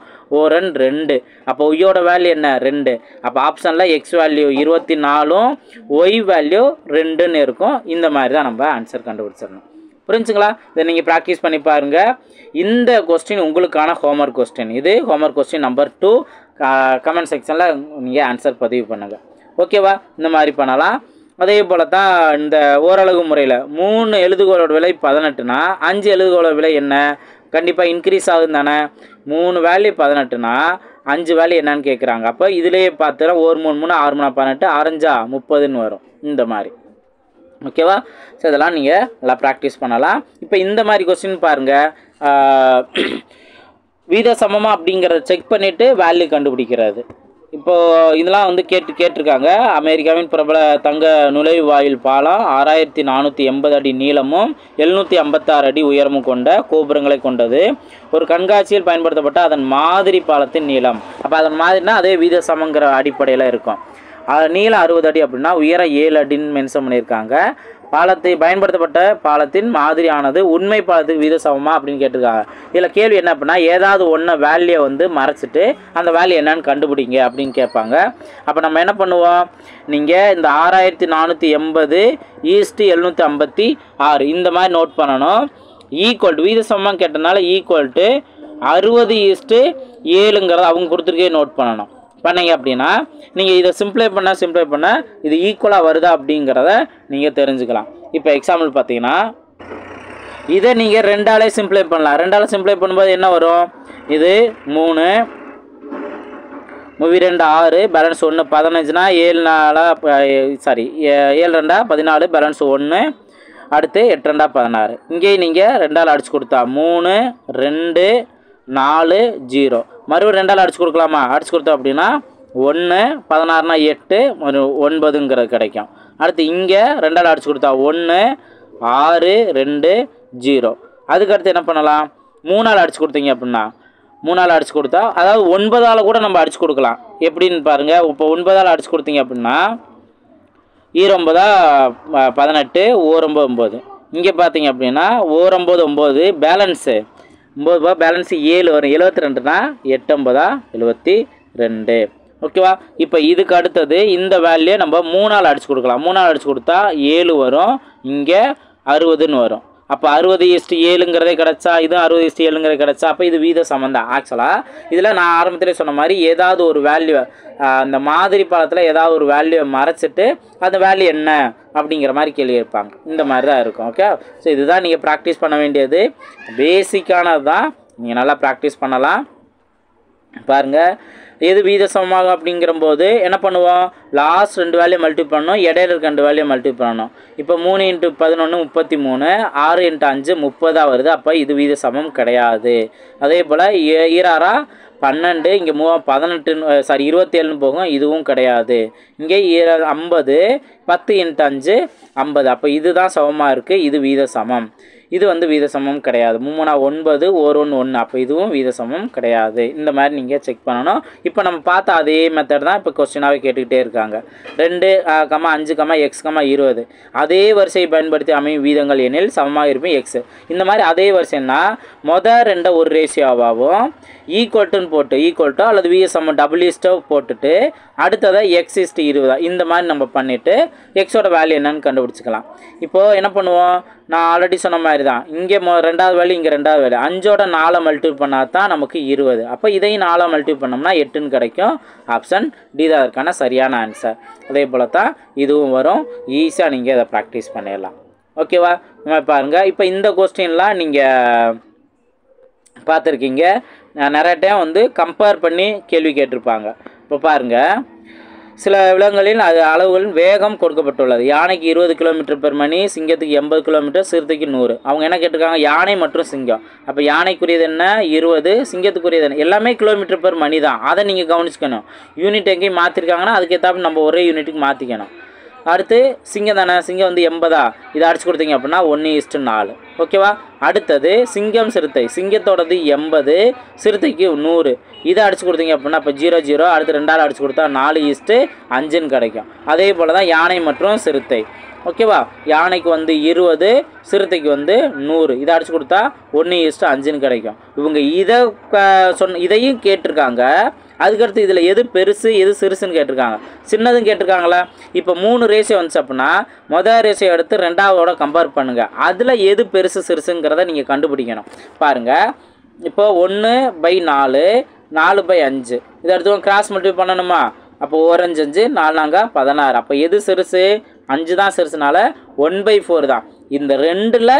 2. அப்போ ஒய்யோட வேல்யூ என்ன? 2. அப்போ ஆப்ஷனில் எக்ஸ் வேல்யூ 24ம் ஒய் வேல்யூ 2ன்னு இருக்கும். இந்த மாதிரி தான் நம்ம ஆன்சர் கண்டுபிடிச்சிடணும். புரிஞ்சுங்களா? இதை நீங்கள் ப்ராக்டிஸ் பண்ணி பாருங்கள். இந்த கொஸ்டின் உங்களுக்கான ஹோம்ஒர்க் கொஸ்டின். இது ஹோம்ஒர்க் கொஸ்டின் நம்பர் 2. கமெண்ட் செக்ஷனில் நீங்கள் ஆன்சர் பதிவு பண்ணுங்கள். ஓகேவா? இந்த மாதிரி பண்ணலாம். அதே போல் தான் இந்த ஓரளவு முறையில் 3 எழுதுகோளோட விலை 18னா 5 எழுதுகோளோட விலை என்ன? கண்டிப்பாக இன்க்ரீஸ் ஆகுது தானே. 3 வேல்யூ 18னா 5 வேல்யூ என்னன்னு கேட்குறாங்க. அப்போ இதிலேயே பார்த்தோன்னா 1 3 3 6 3 18 6 30ன்னு வரும். இந்த மாதிரி. ஓகேவா? ஸோ இதெல்லாம் நீங்கள் நல்லா ப்ராக்டிஸ் பண்ணலாம். இப்போ இந்த மாதிரி கொஸ்டின் பாருங்கள். வீத சமமாக அப்படிங்கிறத செக் பண்ணிவிட்டு வேல்யூ கண்டுபிடிக்கிறது. இப்போது இதெல்லாம் வந்து கேட்டிருக்காங்க. அமெரிக்காவின் பிரபல தங்க நுழைவாயில் பாலம் 6480 அடி நீளமும் 756 அடி உயரமும் கொண்ட கோபுரங்களை கொண்டது. ஒரு கண்காட்சியில் பயன்படுத்தப்பட்ட அதன் மாதிரி பாலத்தின் நீளம். அப்போ அதன் மாதிரினா அதே வீத சமங்கிற அடிப்படையில் இருக்கும். நீளம் 60 அடி அப்படின்னா உயரம் 7 அடின்னு மென்ஷன் பண்ணியிருக்காங்க. பாலத்தை பயன்படுத்தப்பட்ட பாலத்தின் மாதிரியானது உண்மை பாலத்துக்கு வீத சமமா அப்படின்னு கேட்டிருக்காங்க. இதில் கேள்வி என்ன அப்படின்னா ஏதாவது ஒன்று வேல்யூ வந்து மறைச்சிட்டு அந்த வேல்யூ என்னன்னு கண்டுபிடிங்க அப்படின்னு கேட்பாங்க. அப்போ நம்ம என்ன பண்ணுவோம்? நீங்கள் இந்த 6480 ஈஸ்ட்டு 756 இந்த மாதிரி நோட் பண்ணணும். ஈக்குவல் டு வீத சமமாக கேட்டனால ஈக்குவல் டு 60:7ங்கிறத அவங்க கொடுத்துருக்கே நோட் பண்ணணும். பண்ணீங்க அப்படின்னா நீங்கள் இதை சிம்பிளை பண்ண இது ஈக்குவலாக வருதா அப்படிங்கிறத நீங்கள் தெரிஞ்சுக்கலாம். இப்போ எக்ஸாம்பிள் பார்த்தீங்கன்னா இதை நீங்கள் 2ஆலே சிம்பிளை பண்ணலாம். 2ஆல் சிம்பிளை பண்ணும்போது என்ன வரும்? இது 3 2 6 பேலன்ஸ் 1 15னா 7 2 14 பேலன்ஸ் 1 அடுத்து 8 2 16. இங்கேயும் நீங்கள் 2ஆல் அடிச்சு கொடுத்தா 3 2 4 0 மறுபடியும் 2ஆல் அடிச்சு கொடுக்கலாமா? அடிச்சு கொடுத்தோம் அப்படின்னா 1 16னா 8 9ங்கிறது கிடைக்கும். அடுத்து இங்கே 2ஆல் அடிச்சு கொடுத்தா 1 6 2 0. அதுக்கடுத்து என்ன பண்ணலாம்? 3ஆல் அடிச்சு கொடுத்தீங்க அப்படின்னா 3ஆல் அடிச்சு கொடுத்தா அதாவது 9ஆல் கூட நம்ம அடிச்சு கொடுக்கலாம். எப்படின்னு பாருங்கள். இப்போ 9ஆல் அடிச்சு கொடுத்தீங்க அப்படின்னா 9 18 9 9. இங்கே பார்த்தீங்க அப்படின்னா 9 9 பேலன்ஸு 9 பேலன்ஸு 7 வரும். 72னா 8 72. ஓகேவா? இப்போ இதுக்கு அடுத்தது இந்த வேல்யூ நம்ம 3ஆல் அடிச்சு கொடுக்கலாம். 3ஆல் அடிச்சு கொடுத்தா 7 வரும். இங்கே 60ன்னு வரும். அப்போ 60:7ங்கிறதே கிடச்சா இதுவும் 60:7ங்கிறது கிடச்சா அப்போ இது வீத சமந்தான். ஆக்சுவலாக இதில் நான் ஆரம்பத்திலே சொன்ன மாதிரி ஏதாவது ஒரு வேல்யூ அந்த மாதிரி பாலத்தில் ஏதாவது ஒரு வேல்யூ மறைச்சிட்டு அந்த வேல்யூ என்ன அப்படிங்கிற மாதிரி கேள்வி இருப்பாங்க. இந்த மாதிரி தான் இருக்கும். ஓகே? ஸோ இதுதான் நீங்கள் ப்ராக்டிஸ் பண்ண வேண்டியது. பேசிக்கானது தான். நீங்கள் நல்லா ப்ராக்டிஸ் பண்ணலாம். பாருங்கள் எது வீத சமமாகும் அப்படிங்கிறம்போது என்ன பண்ணுவோம்? லாஸ்ட் 2 வேல்யூ மல்டிபிள் பண்ணணும். இடையில இருக்க 2 வேல்யூ மல்டிபிள் பண்ணணும். இப்போ 3 × 11 33 6 × 5 30 வருது. அப்போ இது வீத சமம் கிடையாது. அதே போல் 6 12 இங்கே 18 27ன்னு போகும். இதுவும் கிடையாது. இங்கே 50 10 × 5 50. அப்போ இதுதான் சமமாக இருக்குது. இது வீத சமம். இது வந்து வீத சமம் கிடையாது. 3 9 1 1 1 அப்போ இதுவும் வீத சமம் கிடையாது. இந்த மாதிரி நீங்கள் செக் பண்ணணும். இப்போ நம்ம பார்த்த அதே மெத்தட் தான் இப்போ கொஸ்டினாகவே கேட்டுக்கிட்டே இருக்காங்க. 2, 5, x, 20 அதே வரிசையை பயன்படுத்தி அமையும் வீதங்கள் எனில் சமமாக இருப்பேன் எக்ஸ். இந்த மாதிரி அதே வரிசைன்னா மொதல் 2 ஒரு ரேஷியோவாகவும் ஈக்குவல்ட்டுன்னு போட்டு ஈக்குவல்ட்டோ அல்லது விஎஸ் சமம் டபுள்இஸ்டோ போட்டுட்டு அடுத்ததை x:20 இந்த மாதிரி நம்ம பண்ணிவிட்டு எக்ஸோட வேல்யூ என்னன்னு கண்டுபிடிச்சிக்கலாம். இப்போது என்ன பண்ணுவோம், நான் ஆல்ரெடி சொன்ன மாதிரி தான், இங்கே 2வது வேல்யூ இங்கே 2வது வேல்யூ 5ஓட 4 மல்டிபிள் பண்ணால் தான் நமக்கு 20. அப்போ இதையும் 4 மல்டிபிள் பண்ணோம்னா 8ன்னு கிடைக்கும். ஆப்ஷன் டி தான் அதற்கான சரியான ஆன்சர். அதே போல் தான் இதுவும் வரும். ஈஸியாக நீங்கள் இதை ப்ராக்டிஸ் பண்ணிடலாம். ஓகேவா? நம்ம பாருங்கள், இப்போ இந்த கொஸ்டின்லாம் நீங்கள் பார்த்துருக்கீங்க. நிறைய டைம் வந்து கம்பேர் பண்ணி கேள்வி கேட்டிருப்பாங்க. இப்போ பாருங்கள், சில விலங்குகளில் அது அளவுகளின் வேகம் கொடுக்கப்பட்டுள்ளது. யானைக்கு 20 km/மணி, சிங்கத்துக்கு 80 km, சிறுத்தைக்கு 100. அவங்க என்ன கேட்டிருக்காங்க, யானை மற்றும் சிங்கம். அப்போ யானைக்குரியது என்ன 20, சிங்கத்துக்குரியது என்ன, எல்லாமே km/மணி தான். அதை நீங்கள் கவனிச்சுக்கணும். யூனிட் எங்கேயும் மாற்றிருக்காங்கன்னா அதுக்கேற்றாப்புல நம்ம ஒரே யூனிட்டுக்கு மாற்றிக்கணும். அடுத்து சிங்கம் தானே, சிங்கம் வந்து 80, இதை அடிச்சு கொடுத்தீங்க அப்படின்னா 1:4. ஓகேவா? அடுத்தது சிங்கம் சிறுத்தை, சிங்கத்தோடது 80, சிறுத்தைக்கு 100, இதை அடிச்சு கொடுத்தீங்க அப்படின்னா இப்போ 0 0, அடுத்து 2ஆல் அடிச்சு கொடுத்தா 4:5ன்னு கிடைக்கும். அதே போல் தான் யானை மற்றும் சிறுத்தை. ஓகேவா? யானைக்கு வந்து 20, சிறுத்தைக்கு வந்து 100, இதை அடிச்சு கொடுத்தா 1:5ன்னு கிடைக்கும். இவங்க இதை இதையும் கேட்டிருக்காங்க. அதுக்கடுத்து இதில் எது பெருசு எது சிறுசுன்னு கேட்டிருக்காங்க. சின்னதும் கேட்டிருக்காங்களா? இப்போ 3 ரேஷியோ வந்துச்சு அப்படின்னா மொதல் ரேஷியோ எடுத்து 2ஆவதோட கம்பேர் பண்ணுங்கள். அதில் எது பெருசு சிறுசுங்கிறத நீங்கள் கண்டுபிடிக்கணும். பாருங்கள், இப்போ 1/4, 4/5 இதை எடுத்து கிராஸ் மல்டிபிள் பண்ணணுமா? அப்போ 1 5 5, 4 4 16. அப்போ எது சிறுசு? 5 தான் சிறுசுனால 1/4 தான். இந்த 2ல்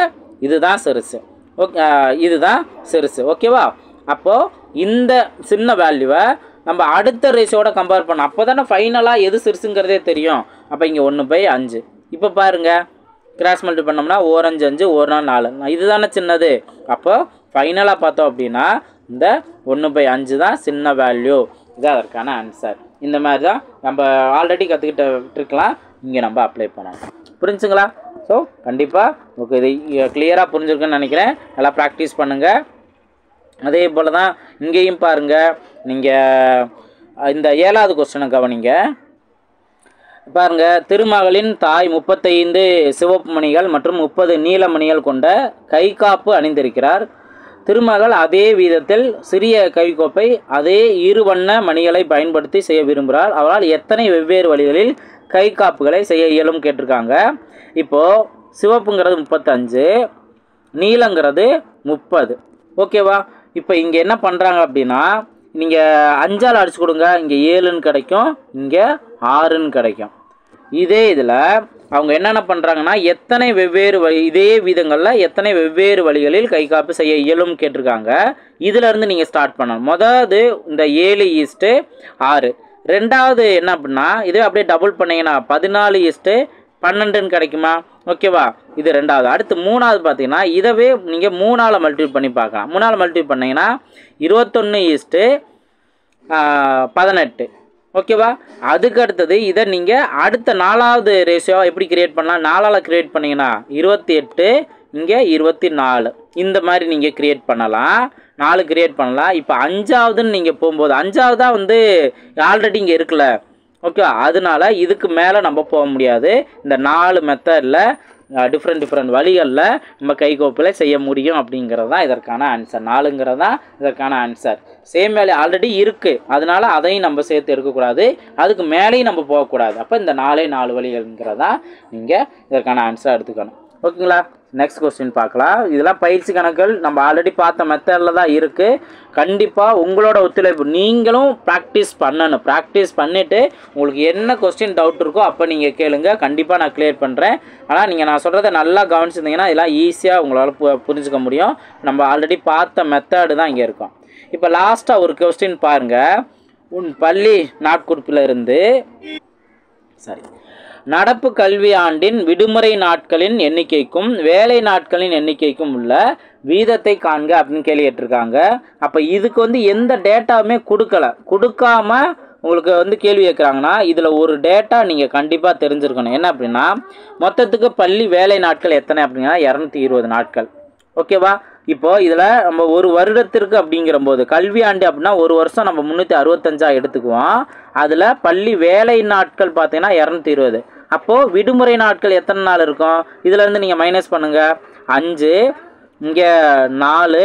இதுதான் சிறுசு. ஓகே, இதுதான் சிறுசு. ஓகேவா? அப்போது இந்த சின்ன வேல்யூவை நம்ம அடுத்த ரேஷியோட கம்பேர் பண்ணோம். அப்போ தானே ஃபைனலாக எது சிறுசுங்கிறதே தெரியும். அப்போ இங்கே 1/5. இப்போ பாருங்கள், கிராஸ் மல்டிபிள் பண்ணோம்னா 1 5 5, 1 4, இது தானே சின்னது. அப்போ ஃபைனலாக பார்த்தோம் அப்படின்னா இந்த 1/5 தான் சின்ன வேல்யூ. இது அதற்கான ஆன்சர். இந்த மாதிரி தான் நம்ம ஆல்ரெடி கற்றுக்கிட்ட இருக்கலாம், இங்கே நம்ம அப்ளை பண்ணணும். புரிஞ்சுங்களா? ஸோ கண்டிப்பாக உங்களுக்கு இது கிளியராக புரிஞ்சுருக்குன்னு நினைக்கிறேன். நல்லா ப்ராக்டிஸ் பண்ணுங்கள். அதே போல் தான் இங்கேயும் பாருங்கள், நீங்கள் இந்த 7வது கொஸ்டினை கவனிங்க. பாருங்கள், திருமகளின் தாய் 35 சிவப்பு மணிகள் மற்றும் 30 நீல மணிகள் கொண்ட கைகாப்பு அணிந்திருக்கிறார். திருமகள் அதே வீதத்தில் சிறிய கைகோப்பை அதே இருவண்ண மணிகளை பயன்படுத்தி செய்ய விரும்புகிறார். அவரால் எத்தனை வெவ்வேறு வழிகளில் கைகாப்புகளை செய்ய இயலும் கேட்டிருக்காங்க. இப்போது சிவப்புங்கிறது 35, நீலங்கிறது 30. ஓகேவா? இப்போ இங்கே என்ன பண்ணுறாங்க அப்படின்னா, நீங்கள் 5ஆல் அடிச்சு கொடுங்க, இங்கே 7ன்னு கிடைக்கும், இங்கே 6ன்னு கிடைக்கும். இதே இதில் அவங்க என்னென்ன பண்ணுறாங்கன்னா, எத்தனை வெவ்வேறு வழி, இதே விதங்களில் எத்தனை வெவ்வேறு வழிகளில் கைகாப்பு செய்ய இயலும் கேட்டிருக்காங்க. இதிலேருந்து நீங்கள் ஸ்டார்ட் பண்ணணும். மொதல் இந்த 7:6. ரெண்டாவது என்ன அப்படின்னா, இதே அப்படியே டபுள் பண்ணிங்கன்னா 14:12ன்னு கிடைக்குமா? ஓகேவா? இது ரெண்டாவது. அடுத்து 3வது பார்த்தீங்கன்னா, இதவே நீங்கள் 3ஆல் மல்டிபிள் பண்ணி பார்க்கலாம். 3ஆல் மல்டிபிள் பண்ணிங்கன்னா 21:18. ஓகேவா? அதுக்கு அடுத்தது இதை நீங்கள் அடுத்த 4வது ரேஷியோ எப்படி கிரியேட் பண்ணலாம்? 4ஆல் கிரியேட் பண்ணிங்கன்னா 28, இங்கே 24. இந்த மாதிரி நீங்கள் கிரியேட் பண்ணலாம். 4 கிரியேட் பண்ணலாம். இப்போ 5ஆவதுன்னு நீங்கள் போகும்போது 5ஆவதாக வந்து ஆல்ரெடி இங்கே இருக்குல்ல. ஓகே, அதனால இதுக்கு மேலே நம்ம போக முடியாது. இந்த 4 மெத்தடில் டிஃப்ரெண்ட் வழிகளில் நம்ம கைகோப்பில் செய்ய முடியும் அப்படிங்கிறது தான் இதற்கான ஆன்சர். 4ங்கிறது தான் இதற்கான ஆன்சர். சேம் வேல்யூ ஆல்ரெடி இருக்குது, அதனால அதையும் நம்ம சேர்த்து எடுக்கக்கூடாது, அதுக்கு மேலேயும் நம்ம போகக்கூடாது. அப்போ இந்த 4 வழிகள்ங்கிறதான் நீங்கள் இதற்கான ஆன்சர் எடுத்துக்கணும். ஓகேங்களா? நெக்ஸ்ட் கொஸ்டின் பார்க்கலாம். இதெல்லாம் பயிற்சி கணக்குகள் நம்ம ஆல்ரெடி பார்த்த மெத்தடில் தான் இருக்குது. கண்டிப்பாக உங்களோட ஒத்துழைப்பு நீங்களும் ப்ராக்டிஸ் பண்ணணும். ப்ராக்டிஸ் பண்ணிவிட்டு உங்களுக்கு என்ன கொஸ்டின் டவுட் இருக்கோ அப்போ நீங்கள் கேளுங்க. கண்டிப்பாக நான் கிளியர் பண்ணுறேன். ஆனால் நீங்கள் நான் சொல்கிறத நல்லா கவனிச்சிருந்தீங்கன்னா இதெல்லாம் ஈஸியாக உங்களால் புரிஞ்சுக்க முடியும். நம்ம ஆல்ரெடி பார்த்த மெத்தடு தான் இங்கே இருக்கும். இப்போ லாஸ்ட்டாக ஒரு கொஸ்டின் பாருங்கள். உன் பள்ளி நாட்குறிப்பில் இருந்து நடப்பு கல்வி ஆண்டின் விடுமுறை நாட்களின் எண்ணிக்கைக்கும் வேலை நாட்களின் எண்ணிக்கைக்கும் உள்ள வீதத்தை காண்க அப்படின்னு கேள்வி கேட்டிருக்காங்க. அப்போ இதுக்கு வந்து எந்த டேட்டாவுமே கொடுக்காம உங்களுக்கு வந்து கேள்வி கேட்குறாங்கன்னா இதில் ஒரு டேட்டா நீங்கள் கண்டிப்பாக தெரிஞ்சிருக்கணும். என்ன அப்படின்னா, மொத்தத்துக்கு பள்ளி வேலை நாட்கள் எத்தனை அப்படின்னா 220 நாட்கள். ஓகேவா? இப்போ இதில் நம்ம ஒரு வருடத்திற்கு அப்படிங்கிற போது கல்வி ஆண்டு அப்படின்னா ஒரு வருஷம் நம்ம 365 எடுத்துக்குவோம். அதில் பள்ளி வேலை நாட்கள் பார்த்தீங்கன்னா 220. அப்போது விடுமுறை நாட்கள் எத்தனை நாள் இருக்கும்? இதிலேருந்து நீங்கள் மைனஸ் பண்ணுங்கள். 5 இங்கே 4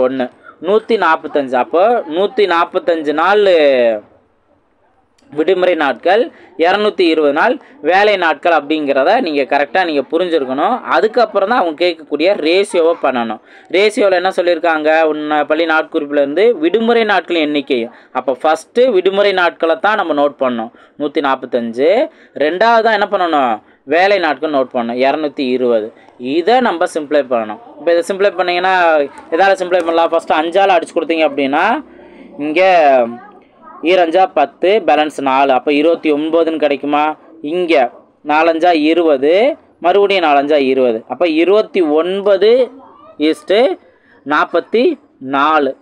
1 145. அப்போ 145 நாள் விடுமுறை நாட்கள், 220 நாள் வேலை நாட்கள் அப்படிங்கிறத நீங்கள் கரெக்டாக நீங்கள் புரிஞ்சுருக்கணும். அதுக்கப்புறம் தான் அவங்க கேட்கக்கூடிய ரேஷியோவை பண்ணணும். ரேஷியோவில் என்ன சொல்லியிருக்காங்க? பள்ளி நாட்குறிப்பிலேருந்து விடுமுறை நாட்களின் எண்ணிக்கையும். அப்போ ஃபஸ்ட்டு விடுமுறை நாட்களை தான் நம்ம நோட் பண்ணணும் 145. ரெண்டாவது தான் என்ன பண்ணணும்? வேலை நாட்கள் நோட் பண்ணணும் 220. இதை நம்ம சிம்ப்ளை பண்ணணும். இப்போ இதை சிம்ப்ளை பண்ணிங்கன்னா எதால் சிம்ப்ளை பண்ணலாம்? ஃபஸ்ட்டு 5ஆல் அடிச்சு கொடுத்தீங்க அப்படின்னா இங்கே 2 5 10 பேலன்ஸ் 4. அப்போ 29ன்னு கிடைக்குமா? இங்கே 4 5 20 மறுபடியும் 4 5 20. அப்போ 29:44.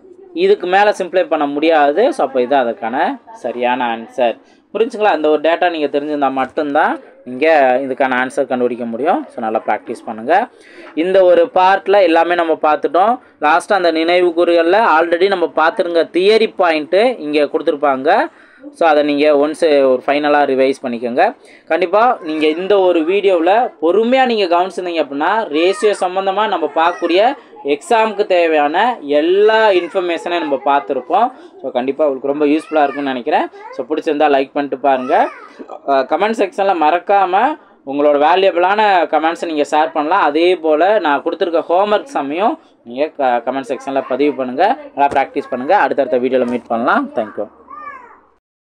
இதுக்கு மேலே சிம்ப்ளை பண்ண முடியாது. ஸோ அப்போ இது அதுக்கான சரியான ஆன்சர். புரிஞ்சுங்களா? அந்த ஒரு டேட்டா நீங்கள் தெரிஞ்சிருந்தால் மட்டும்தான் இங்கே இதுக்கான ஆன்சர் கண்டுபிடிக்க முடியும். ஸோ நல்லா ப்ராக்டிஸ் பண்ணுங்கள். இந்த ஒரு பார்ட்டில் எல்லாமே நம்ம பார்த்துட்டோம். லாஸ்ட்டாக அந்த நினைவு கூறுகளில் ஆல்ரெடி நம்ம பார்த்துருங்க தியரி பாயிண்ட்டு இங்கே கொடுத்துருப்பாங்க. ஸோ அதை நீங்கள் ஒன்ஸ் ஒரு ஃபைனலாக ரிவைஸ் பண்ணிக்கோங்க. கண்டிப்பாக நீங்கள் இந்த ஒரு வீடியோவில் பொறுமையாக நீங்கள் கவனிச்சிருந்தீங்க அப்படின்னா ரேஷியோ சம்மந்தமாக நம்ம பார்க்கக்கூடிய எக்ஸாமுக்கு தேவையான எல்லா இன்ஃபர்மேஷனையும் நம்ம பார்த்துருப்போம். ஸோ கண்டிப்பாக உங்களுக்கு ரொம்ப யூஸ்ஃபுல்லாக இருக்குன்னு நினைக்கிறேன். ஸோ பிடிச்சிருந்தால் லைக் பண்ணிட்டு பாருங்கள். கமெண்ட் செக்ஷனில் மறக்காமல் உங்களோட வேல்யூபிளான கமெண்ட்ஸை நீங்கள் ஷேர் பண்ணலாம். அதே போல் நான் கொடுத்துருக்க ஹோம்ஒர்க் சமயம் நீங்கள் கமெண்ட் செக்ஷனில் பதிவு பண்ணுங்கள். நல்லா ப்ராக்டிஸ் பண்ணுங்கள். அடுத்தடுத்த வீடியோவில் மீட் பண்ணலாம். தேங்க்யூ.